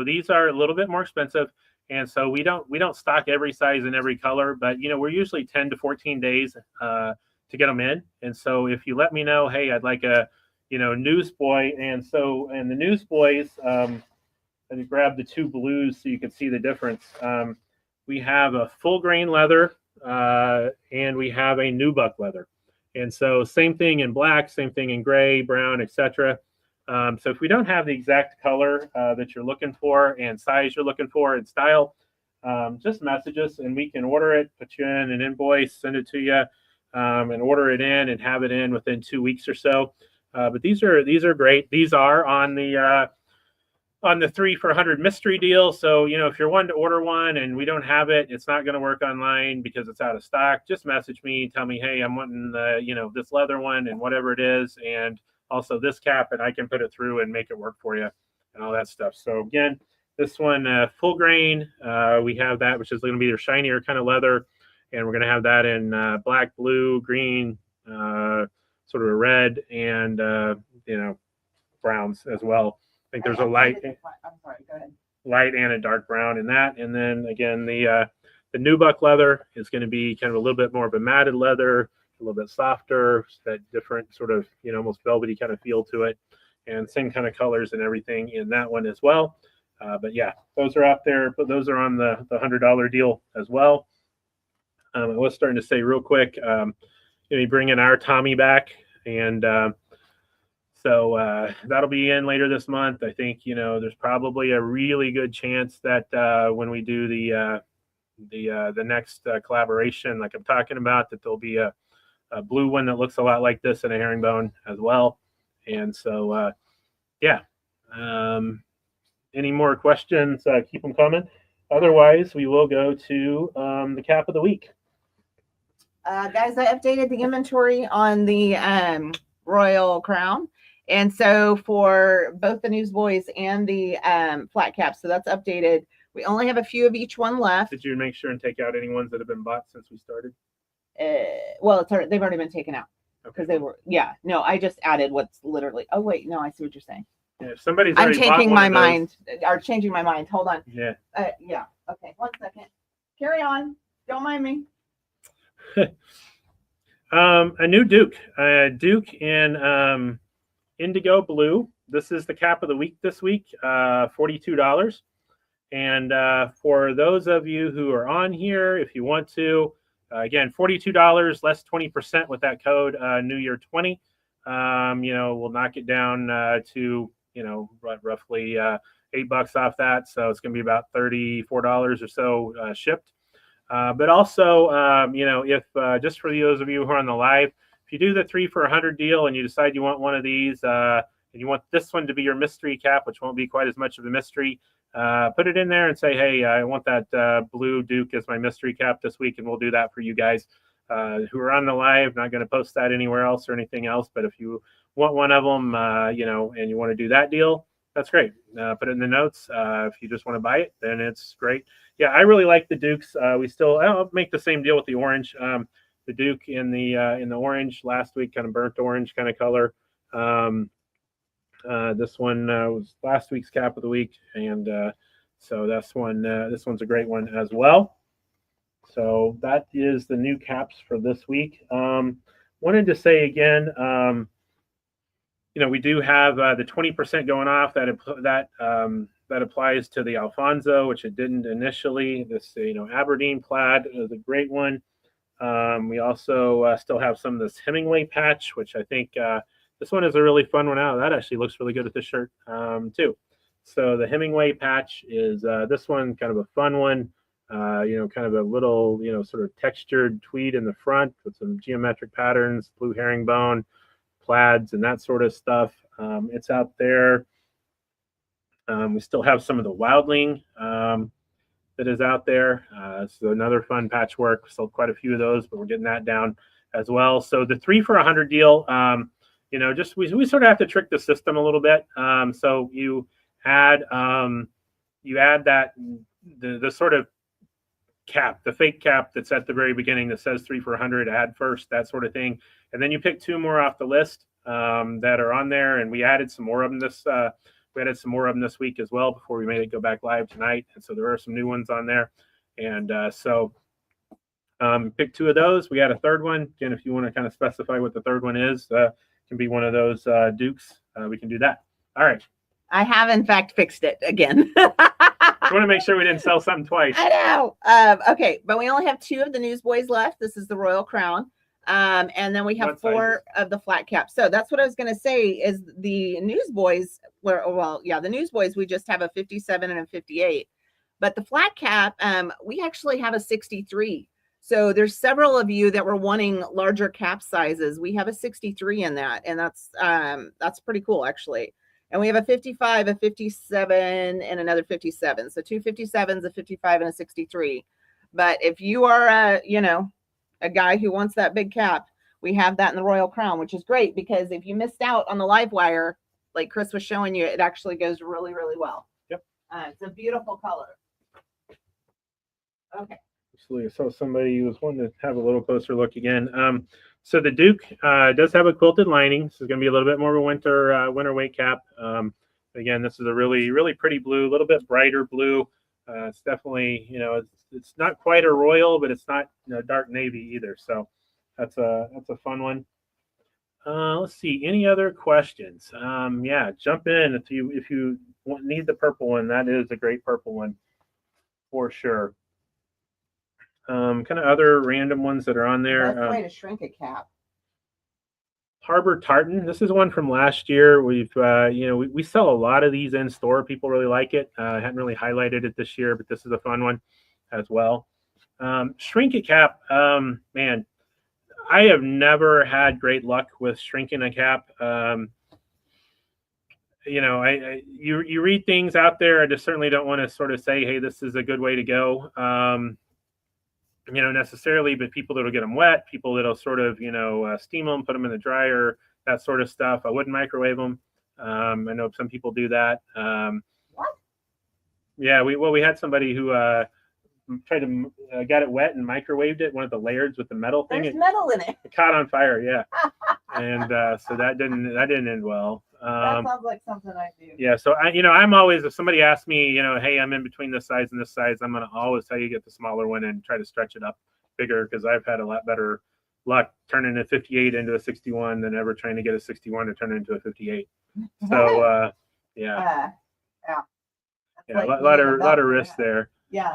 these are a little bit more expensive. And so we don't stock every size and every color, but we're usually 10 to 14 days to get them in. And so if you let me know, hey, I'd like a newsboy, and the newsboys, I grabbed the 2 blues so you can see the difference. We have a full grain leather and we have a nubuck leather. And so same thing in black, same thing in gray, brown, etc. So if we don't have the exact color that you're looking for and size you're looking for and style, just message us and we can order it, put you in an invoice, send it to you, and order it in and have it in within 2 weeks or so. But these are great. These are on the 3 for $100 mystery deal. So, if you're wanting to order one and we don't have it, it's not going to work online because it's out of stock. Just message me, tell me, hey, I'm wanting this leather one and whatever it is, and also this cap, and I can put it through and make it work for you and all that stuff. So again, this one, full grain, we have that, which is going to be your shinier kind of leather. And we're going to have that in black, blue, green, sort of a red, and, browns as well. I think there's a light and a dark brown in that. And then again, the nubuck leather is going to be kind of a little bit more of a matted leather, a little bit softer, that different sort of, almost velvety kind of feel to it, and same kind of colors and everything in that one as well. But yeah, those are out there, but those are on the $100 deal as well. I was starting to say real quick, you bring in our Tommy back, and so that'll be in later this month. I think, there's probably a really good chance that when we do the next collaboration, like I'm talking about, that there'll be a blue one that looks a lot like this and a herringbone as well. And so, yeah. Any more questions? Keep them coming. Otherwise, we will go to the cap of the week. Guys, I updated the inventory on the Royal Crown. And so for both the Newsboys and the flat caps, so that's updated. We only have a few of each one left. Did you make sure and take out any ones that have been bought since we started? Well, they've already been taken out because they were, no, I just added what's literally, oh wait, no, I see what you're saying. Yeah, if somebody's I'm changing my mind. Hold on. Yeah. Yeah. Okay. 1 second. Carry on. Don't mind me. A new Duke. Duke in indigo blue. This is the cap of the week this week. $42. And for those of you who are on here, if you want to, again, $42, less 20% with that code New Year 20. We'll knock it down to roughly $8 off that, so it's going to be about $34 or so shipped. But also, if just for those of you who are on the live, if you do the 3 for $100 deal and you decide you want one of these, and you want this one to be your mystery cap, which won't be quite as much of a mystery, put it in there and say, hey, I want that blue Duke as my mystery cap this week, and we'll do that for you guys who are on the live. Not going to post that anywhere else or anything else, but if you want one of them, and you want to do that deal, that's great. Put it in the notes. If you just want to buy it, then it's great. Yeah, I really like the Dukes. I'll make the same deal with the orange. Duke in the orange last week, kind of burnt orange kind of color. This one was last week's cap of the week, and so this one's a great one as well. So that is the new caps for this week. Wanted to say again, we do have the 20% going off. That applies to the Alfonso, which it didn't initially. This Aberdeen plaid is a great one. We also still have some of this Hemingway patch, which I think this one is a really fun one out. That actually looks really good with this shirt too. So the Hemingway patch is this one, kind of a fun one. Kind of a little, sort of textured tweed in the front with some geometric patterns, blue herringbone, plaids, and that sort of stuff. It's out there. We still have some of the Wildling that is out there. So another fun patchwork. We sold quite a few of those, but we're getting that down as well. So the 3 for $100 deal, just we sort of have to trick the system a little bit. So you add that the sort of cap, the fake cap that's at the very beginning that says 3 for $100, add first, that sort of thing, and then you pick 2 more off the list that are on there, and we added some more of them this. We added some more of them this week as well before we made it go back live tonight, and so there are some new ones on there, and so pick 2 of those. We had a third one. Again, if you want to kind of specify what the third one is, can be one of those Dukes. We can do that. All right. I have in fact fixed it again. I want to make sure we didn't sell something twice. I know. Okay, but we only have 2 of the Newsboys left. This is the Royal Crown. And then we have 4 of the flat cap. So that's what I was going to say is the Newsboys, the Newsboys, we just have a 57 and a 58. But the flat cap, we actually have a 63. So there's several of you that were wanting larger cap sizes. We have a 63 in that, and that's pretty cool, actually. And we have a 55, a 57, and another 57. So 2 57s, a 55, and a 63. But if you are a guy who wants that big cap, we have that in the Royal Crown, which is great because if you missed out on the live wire, like Chris was showing you, it actually goes really, really well. Yep. It's a beautiful color. Okay. Absolutely. So somebody was wanting to have a little closer look again. So the Duke does have a quilted lining. This is going to be a little bit more of a winter weight cap. Again, this is a really, really pretty blue, a little bit brighter blue. It's definitely, it's not quite a royal, but it's not dark navy either. So that's a fun one. Let's see. Any other questions? Yeah, jump in if you need the purple one. That is a great purple one for sure. Kind of other random ones that are on there. Best way to shrink a cap. Harbor Tartan. This is one from last year. We've we sell a lot of these in store. People really like it. I hadn't really highlighted it this year, but this is a fun one as well. Shrink a cap. Man, I have never had great luck with shrinking a cap. You read things out there. I just certainly don't want to sort of say, hey, this is a good way to go. Necessarily, but people that'll get them wet, people that'll sort of, steam them, put them in the dryer, that sort of stuff. I wouldn't microwave them. I know some people do that. What? Yeah, we had somebody who tried to got it wet and microwaved it. One of the layers with the metal thing. There's metal in it. It caught on fire. Yeah, and so that didn't end well. That sounds like something I do. Yeah, so I'm always, if somebody asks me, hey, I'm in between this size and this size, I'm gonna always tell you get the smaller one and try to stretch it up bigger because I've had a lot better luck turning a 58 into a 61 than ever trying to get a 61 to turn into a 58. So yeah, a lot of risks there. Yeah.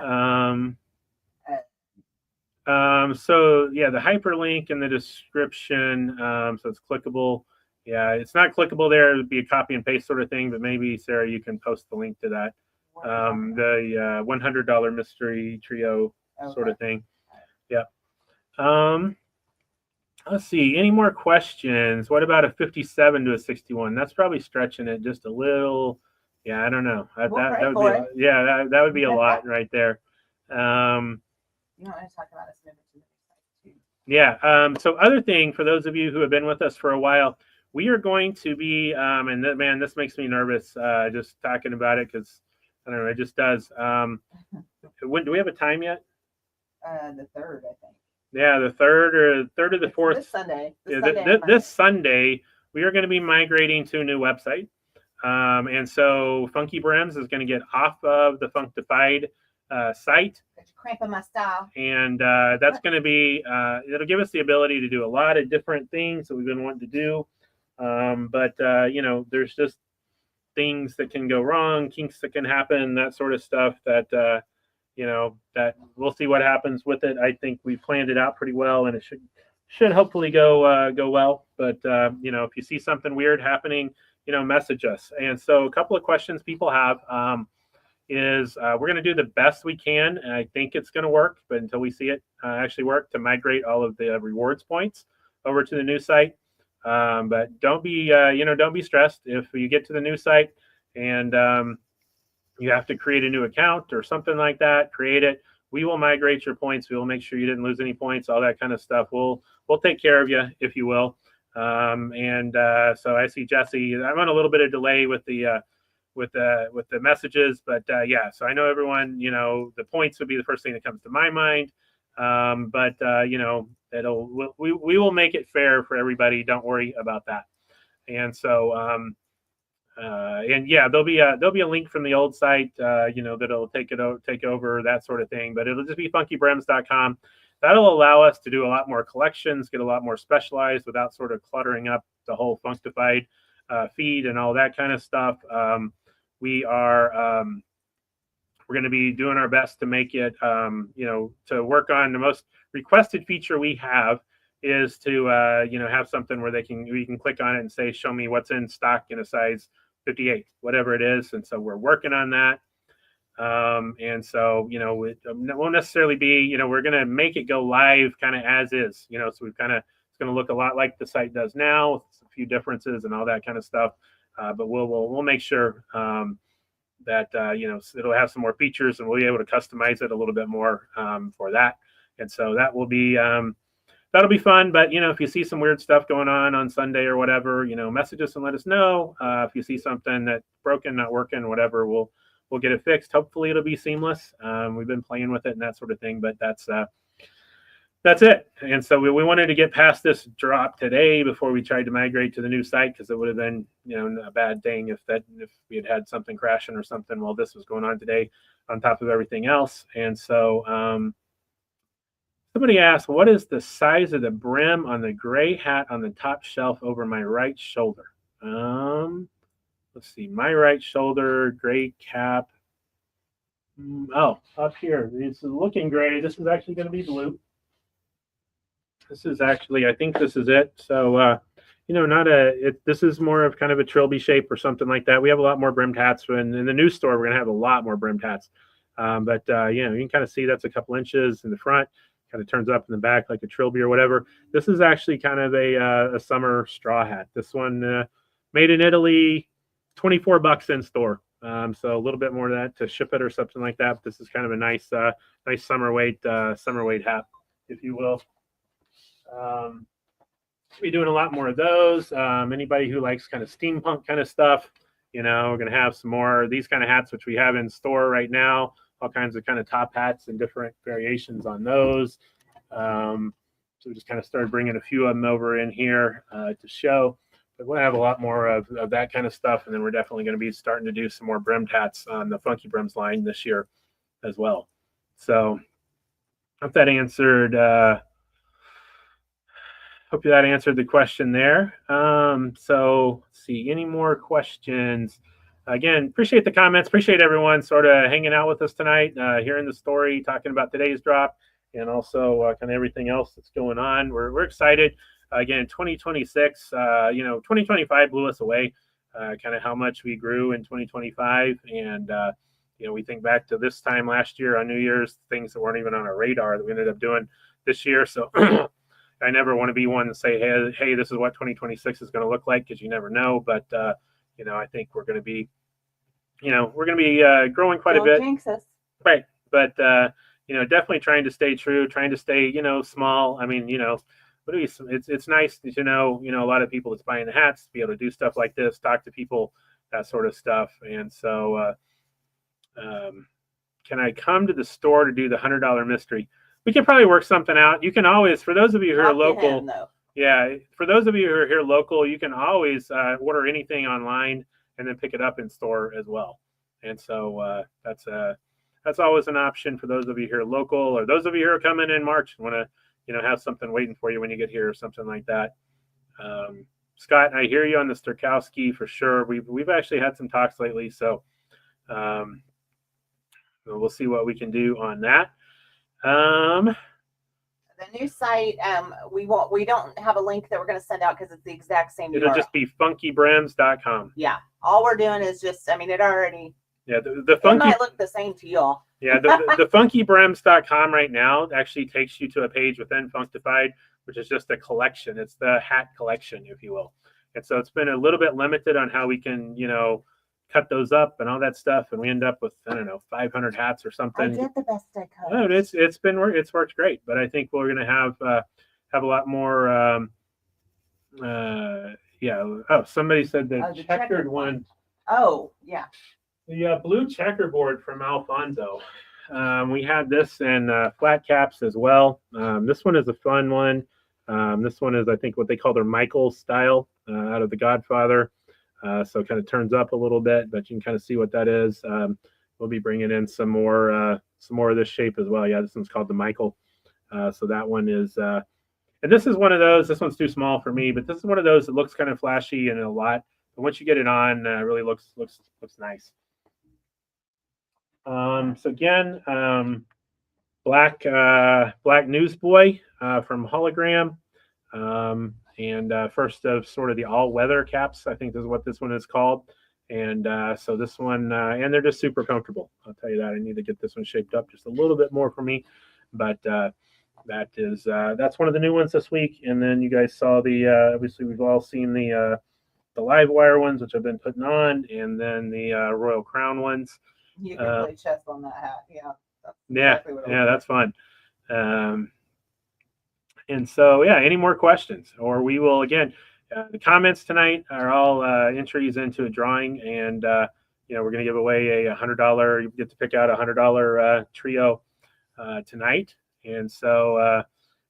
So yeah, the hyperlink in the description, so it's clickable. Yeah, it's not clickable there. It would be a copy and paste sort of thing, but maybe Sarah, you can post the link to that. The $100 mystery trio sort of thing. Yeah. Let's see. Any more questions? What about a 57 to a 61? That's probably stretching it just a little. Yeah, I don't know. That would be a lot right there. You want to talk about a snippet too? Yeah. So other thing for those of you who have been with us for a while, we are going to be, man, this makes me nervous just talking about it because I don't know, it just does. Do we have a time yet? The 3rd, I think. Yeah, the third or the fourth. This Sunday. This Sunday, we are going to be migrating to a new website. And so FunkyBrims is going to get off of the Funkified site. Cramping my style. And that's going to be, it'll give us the ability to do a lot of different things that we've been wanting to do. But there's just things that can go wrong, kinks that can happen, that sort of stuff that, that we'll see what happens with it. I think we planned it out pretty well, and it should hopefully go well. But, if you see something weird happening, message us. And so a couple of questions people have is we're going to do the best we can. And I think it's going to work, but until we see it actually work, to migrate all of the rewards points over to the new site. But don't be stressed if you get to the new site and you have to create a new account or something like that. Create it. We will migrate your points. We will make sure you didn't lose any points, all that kind of stuff. We'll take care of you, if you will. So I see Jesse. I'm on a little bit of delay with the messages, but so I know everyone. The points would be the first thing that comes to my mind. We will make it fair for everybody. Don't worry about that. And so there'll be a link from the old site, that'll take over, that sort of thing. But it'll just be FunkyBrims.com. That'll allow us to do a lot more collections, get a lot more specialized without sort of cluttering up the whole Funkified feed and all that kind of stuff. We're going to be doing our best to make it, to work on the most requested feature we have is to, have something where we can click on it and say, show me what's in stock in a size 58, whatever it is. And so we're working on that. And so, it won't necessarily be, we're going to make it go live kind of as is, so it's going to look a lot like the site does now, with a few differences and all that kind of stuff. But we'll make sure, that, it'll have some more features and we'll be able to customize it a little bit more, for that. And so that will be, that'll be fun. But, if you see some weird stuff going on Sunday or whatever, message us and let us know. If you see something that's broken, not working, whatever, we'll get it fixed. Hopefully it'll be seamless. We've been playing with it and that sort of thing, but that's it. And so we wanted to get past this drop today before we tried to migrate to the new site, because it would have been, a bad thing if we had something crashing or something while this was going on today on top of everything else. And so somebody asked, what is the size of the brim on the gray hat on the top shelf over my right shoulder? Let's see, my right shoulder, gray cap. Up here. It's looking gray. This is actually going to be blue. This is actually, I think this is it. So, this is more of kind of a trilby shape or something like that. We have a lot more brimmed hats. And in the new store, we're going to have a lot more brimmed hats. You can kind of see that's a couple inches in the front. Kind of turns up in the back like a trilby or whatever. This is actually kind of a summer straw hat. This one made in Italy, $24 in store. So a little bit more of that to ship it or something like that. But this is kind of a nice summer weight hat, if you will. Be doing a lot more of those. Anybody who likes kind of steampunk kind of stuff, we're going to have some more of these kind of hats, which we have in store right now. All kinds of kind of top hats and different variations on those. So we just kind of started bringing a few of them over in here to show. But we'll have a lot more of that kind of stuff. And then we're definitely going to be starting to do some more brimmed hats on the FunkyBrims line this year as well. So hope that answered the question there. So let's see, any more questions? Again, appreciate the comments. Appreciate everyone sort of hanging out with us tonight, hearing the story, talking about today's drop, and also kind of everything else that's going on. We're excited. Again, 2026, 2025 blew us away, kind of how much we grew in 2025. And, we think back to this time last year on New Year's, things that weren't even on our radar that we ended up doing this year. So I never want to be one to say, hey, this is what 2026 is going to look like, because you never know. But, I think we're going to be, growing quite a bit. Jinx us. Right. But, definitely trying to stay true, trying to stay, small. I mean, it's nice to know, a lot of people that's buying the hats to be able to do stuff like this, talk to people, that sort of stuff. And so, can I come to the store to do the $100 mystery? we can probably work something out. You can always, for those of you who are Talk to local, him, though. yeah, for those of you who are here local, you can always order anything online and then pick it up in store as well. And so that's always an option for those of you here local, or those of you who are coming in March and want to, you know, have something waiting for you when you get here or something like that. Scott, I hear you on the Sturkowski for sure. We've actually had some talks lately, so we'll see what we can do on that. The new site, we don't have a link that we're going to send out because it's the exact same It'll URL. just be FunkyBrims.com. Yeah, all we're doing is just, I mean, it already. Yeah, it might look the same to y'all. Yeah, the FunkyBrims.com right now actually takes you to a page within Functified, which is just a collection. It's the hat collection, if you will. And so it's been a little bit limited on how we can, you know, cut those up and all that stuff, and we end up with, I don't know, 500 hats or something. I did the best I could. No, it's worked great, but I think we're going to have a lot more. Yeah. Oh, somebody said the checkered one. Oh, yeah. The blue checkerboard from Alfonso. We had this in flat caps as well. This one is a fun one. This one is, I think, what they call their Michael style out of The Godfather. So it kind of turns up a little bit, but you can kind of see what that is. We'll be bringing in some more of this shape as well. Yeah, this one's called the Michael. So that one is, and this is one of those. This one's too small for me, but this is one of those that looks kind of flashy and a lot. But once you get it on, it really looks nice. So again, black Newsboy from Hologram. And first of sort of the all-weather caps, I think is what this one is called. And so this one, and they're just super comfortable. I'll tell you that. I need to get this one shaped up just a little bit more for me. But that's one of the new ones this week. And then you guys saw the, obviously we've all seen the live wire ones, which I've been putting on, and then the Royal Crown ones. You can play chess on that hat. Yeah. That's fun. And so, yeah, any more questions? Or we will, again, the comments tonight are all entries into a drawing. And, you know, we're going to give away a $100. You get to pick out a $100 trio tonight. And so,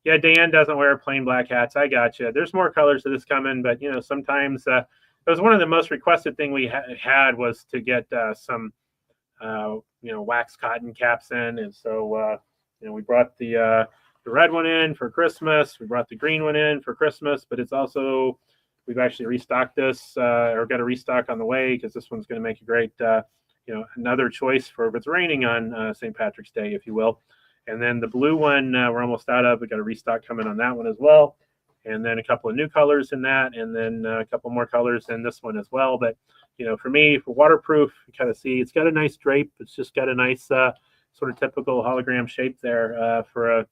yeah, Dan doesn't wear plain black hats. I got you. There's more colors to this coming. But, you know, sometimes it was one of the most requested thing we had was to get some, you know, wax cotton caps in. And so, you know, we brought the red one in for Christmas. We brought the green one in for Christmas, but it's also, we've actually restocked this or got a restock on the way because this one's going to make a great, you know, another choice for if it's raining on St. Patrick's Day, if you will. And then the blue one we're almost out of. We got a restock coming on that one as well. And then a couple of new colors in that, and then a couple more colors in this one as well. But, you know, for me, for waterproof, you kind of see it's got a nice drape. It's just got a nice sort of typical hologram shape there for a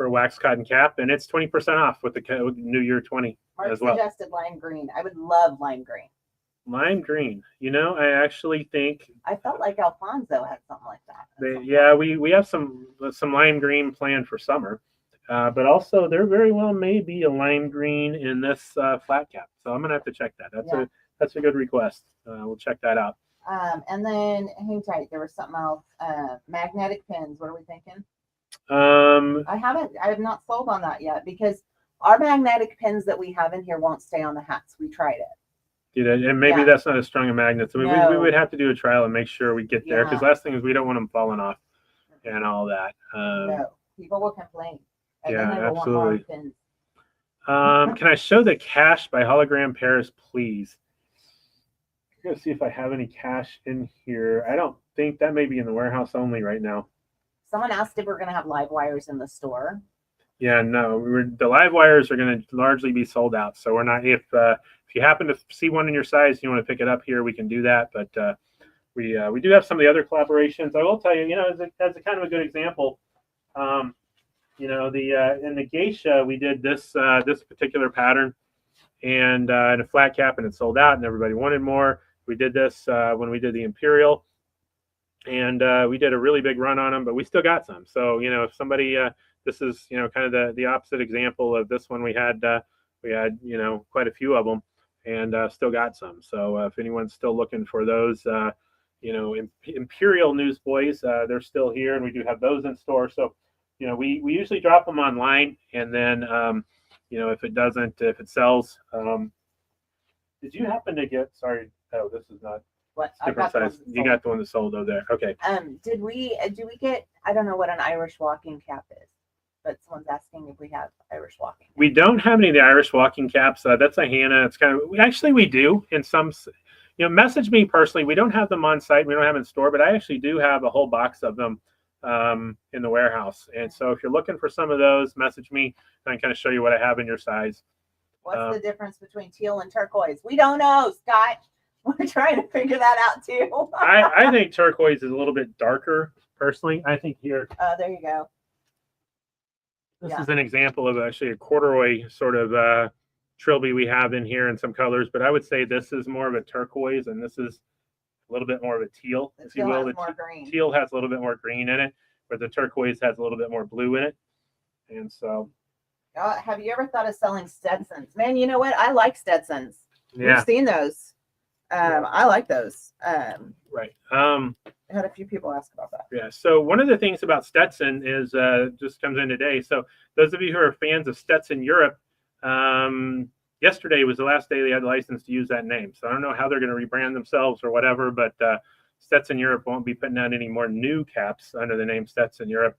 wax cotton cap, and it's 20% off with the New Year 20 Mark as well. Suggested lime green. I would love lime green. Lime green. You know, I actually think I felt like Alfonso had something like that. Yeah, we have some lime green planned for summer, but also there very well may be a lime green in this flat cap. So I'm gonna have to check that. That's a good request. We'll check that out. And then hang tight. There was something else. Magnetic pins. What are we thinking? I have not sold on that yet because our magnetic pins that we have in here won't stay on the hats. We tried it. And maybe that's not as strong a magnet. So we would have to do a trial and make sure we get there because last thing is we don't want them falling off and all that. No, people will complain. And yeah, then they will absolutely. want more pins. Can I show the cash by Hologram Paris, please? I'm gonna see if I have any cash in here. I don't think that may be in the warehouse only right now. Someone asked if we're going to have live wires in the store. Yeah, no, the live wires are going to largely be sold out. So we're not. If you happen to see one in your size, you want to pick it up here, we can do that. But we do have some of the other collaborations. I will tell you, you know, as a kind of a good example, you know, in the geisha we did this particular pattern, and in a flat cap, and it sold out, and everybody wanted more. We did this when we did the imperial. And we did a really big run on them, but we still got some. So, you know, if somebody, this is, you know, kind of the opposite example of this one. We had, you know, quite a few of them and still got some. So if anyone's still looking for those, you know, Imperial Newsboys, they're still here, and we do have those in store. So we usually drop them online, and then if it sells, did you happen to get? Sorry, oh, this is not. What? Different size. You got the one that sold over there. Okay. Did we get? I don't know what an Irish walking cap is, but someone's asking if we have Irish walking. We don't have any of the Irish walking caps. That's a Hannah. It's kind of we do in some. Message me personally. We don't have them on site. We don't have them in store, but I actually do have a whole box of them in the warehouse. And so if you're looking for some of those, message me and I can kind of show you what I have in your size. What's the difference between teal and turquoise? We don't know, Scott. We're trying to figure that out too. I think turquoise is a little bit darker, personally. I think here. There you go. This is an example of actually a corduroy sort of trilby we have in here in some colors, but I would say this is more of a turquoise and this is a little bit more of a teal, if you will. The teal has a little bit more green in it, where the turquoise has a little bit more blue in it. And so. Have you ever thought of selling Stetsons? Man, you know what? I like Stetsons. Yeah. We've seen those. I like those. Right. I had a few people ask about that. Yeah. So one of the things about Stetson is just comes in today. So those of you who are fans of Stetson Europe, yesterday was the last day they had the license to use that name. So I don't know how they're going to rebrand themselves or whatever, but Stetson Europe won't be putting out any more new caps under the name Stetson Europe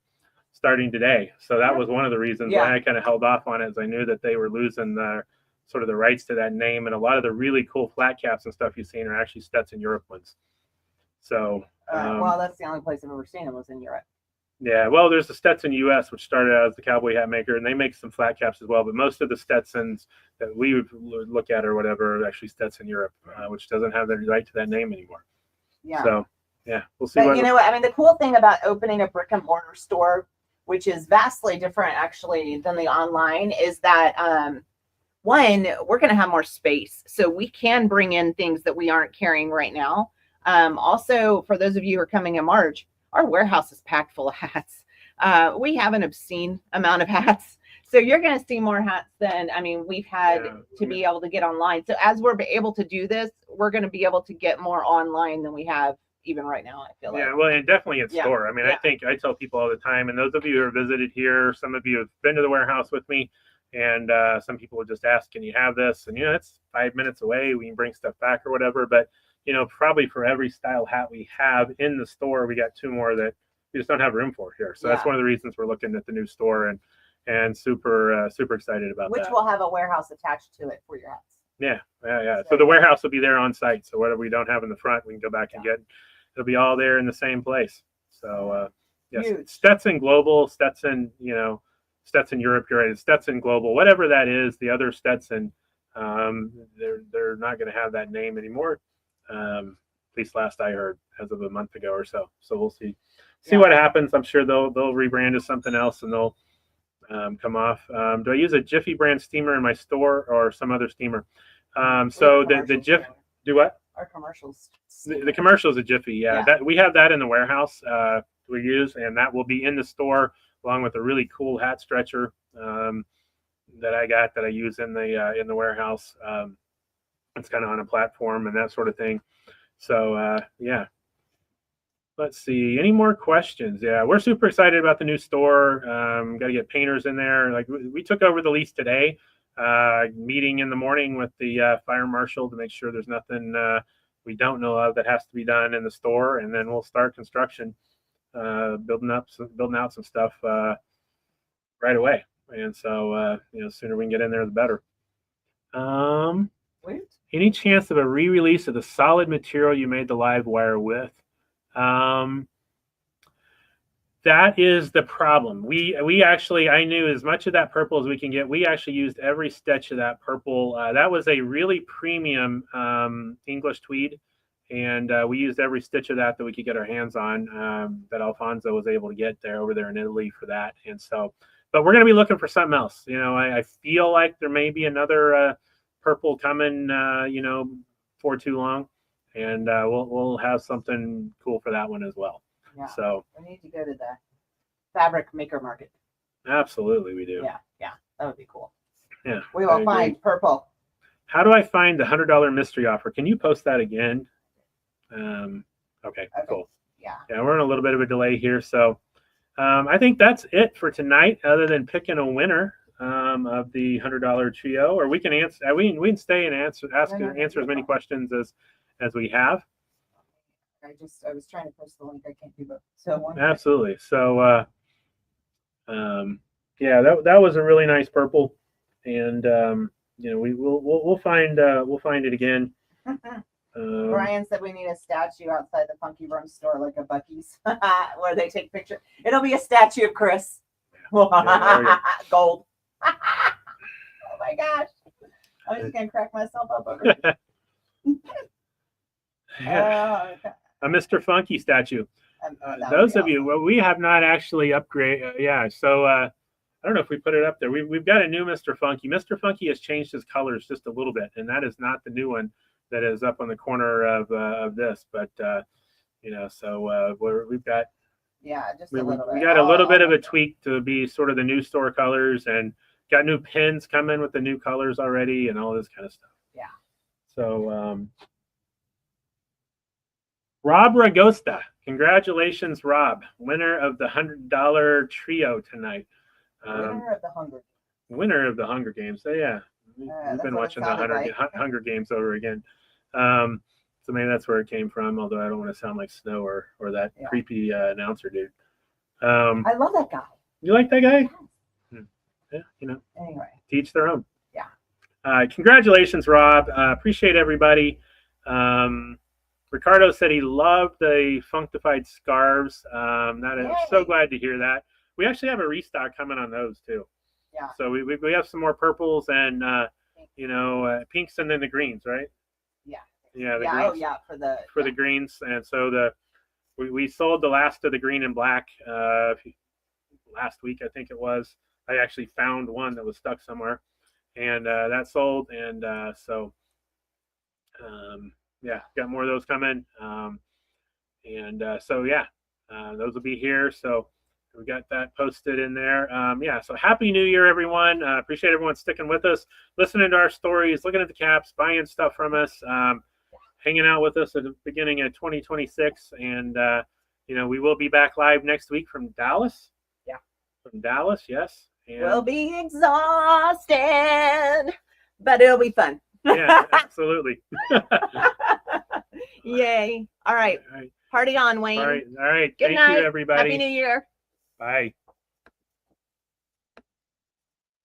starting today. So that was one of the reasons why I kind of held off on it, as I knew that they were losing the rights to that name, and a lot of the really cool flat caps and stuff you've seen are actually Stetson Europe ones. So well, that's the only place I've ever seen them was in Europe. Yeah, well, there's the Stetson US, which started out as the cowboy hat maker, and they make some flat caps as well, but most of the Stetsons that we would look at or whatever are actually Stetson Europe, which doesn't have the right to that name anymore. Yeah. So we'll see. But the cool thing about opening a brick and mortar store, which is vastly different actually than the online, is that one, we're going to have more space, so we can bring in things that we aren't carrying right now. Also, for those of you who are coming in March, our warehouse is packed full of hats. We have an obscene amount of hats, so you're going to see more hats than we've had to be able to get online. So as we're able to do this, we're going to be able to get more online than we have even right now, I feel like. Yeah, well, and definitely in store. I think I tell people all the time, and those of you who have visited here, some of you have been to the warehouse with me. And some people would just ask, can you have this? And, it's 5 minutes away. We can bring stuff back or whatever. But, probably for every style hat we have in the store, we got 2 more that we just don't have room for here. So that's one of the reasons we're looking at the new store and super excited about that. Which will have a warehouse attached to it for your hats. Yeah. So the warehouse will be there on site. So whatever we don't have in the front, we can go back and get. It'll be all there in the same place. So, yes, huge. Stetson Global, Stetson, Stetson Europe, you're right, Stetson Global, whatever that is, the other Stetson, they're not going to have that name anymore. At least last I heard, as of a month ago or so. So we'll see what happens. I'm sure they'll rebrand as something else and they'll come off. Do I use a Jiffy brand steamer in my store or some other steamer? So the Jiffy, do what? Our commercials. The commercial is a Jiffy. That we have that in the warehouse we use, and that will be in the store, along with a really cool hat stretcher that I use in the warehouse. It's kind of on a platform and that sort of thing. So let's see, any more questions? We're super excited about the new store. Got to get painters in there. Like we took over the lease today. Meeting in the morning with the fire marshal to make sure there's nothing we don't know of that has to be done in the store, and then we'll start construction. Building out some stuff right away, and so sooner we can get in there the better. Any chance of a re-release of the solid material you made the live wire with? That is the problem. We actually, I knew as much of that purple as we can get. We actually used every stitch of that purple. That was a really premium English tweed. And we used every stitch of that we could get our hands on, that Alfonso was able to get over there in Italy for that. And so, but we're going to be looking for something else. I feel like there may be another purple coming, for too long. And we'll have something cool for that one as well. Yeah. So we need to go to the fabric maker market. Absolutely, we do. Yeah, that would be cool. Yeah. We will find purple. How do I find the $100 mystery offer? Can you post that again? Okay, cool. Yeah, we're in a little bit of a delay here, so I think that's it for tonight, other than picking a winner of the $100 trio, or we can answer. We can stay and answer as many questions as we have. I was trying to post the link. I can't do both. So absolutely. So yeah, that was a really nice purple, and you know, we'll find it again. Brian said we need a statue outside the FunkyBrims store, like a Bucky's, where they take pictures. It'll be a statue of Chris. Yeah, gold. Oh my gosh. I was just going to crack myself up over it. Yeah. A Mr. Funky statue. Those of you, well, we have not actually upgraded. Yeah, so I don't know if we put it up there. We've got a new Mr. Funky. Mr. Funky has changed his colors just a little bit, and that is not the new one that is up on the corner of this. But you know, so we've got just a little bit. We got a little bit of a tweak to be sort of the new store colors, and got new pins coming with the new colors already, and all this kind of stuff. Yeah. So Rob Ragosta, congratulations, Rob, winner of the $100 trio tonight. Winner of the Hunger. Winner of the Hunger Games. So yeah, we've been watching the Hunger Games over again. So maybe that's where it came from. Although I don't want to sound like Snow or that creepy announcer dude. I love that guy. You like that guy? Yeah, you know. Anyway, teach their own. Yeah. Congratulations, Rob. Appreciate everybody. Ricardo said he loved the Functified scarves. I'm so glad to hear that. We actually have a restock coming on those too. Yeah. So we have some more purples and you know, pinks, and then the greens, right? Yeah. Yeah. The greens. Oh yeah, for the greens, and so we sold the last of the green and black last week, I think it was. I actually found one that was stuck somewhere, and that sold, and so yeah, got more of those coming, and so yeah, those will be here. So we got that posted in there. Yeah, so Happy New Year, everyone. Appreciate everyone sticking with us, listening to our stories, looking at the caps, buying stuff from us, hanging out with us at the beginning of 2026. And, you know, we will be back live next week from Dallas. Yeah. From Dallas, yes. And we'll be exhausted, but it'll be fun. Yeah, absolutely. Yay. All right. Party on, Wayne. All right. Good Thank night. you, everybody. Happy New Year. Bye.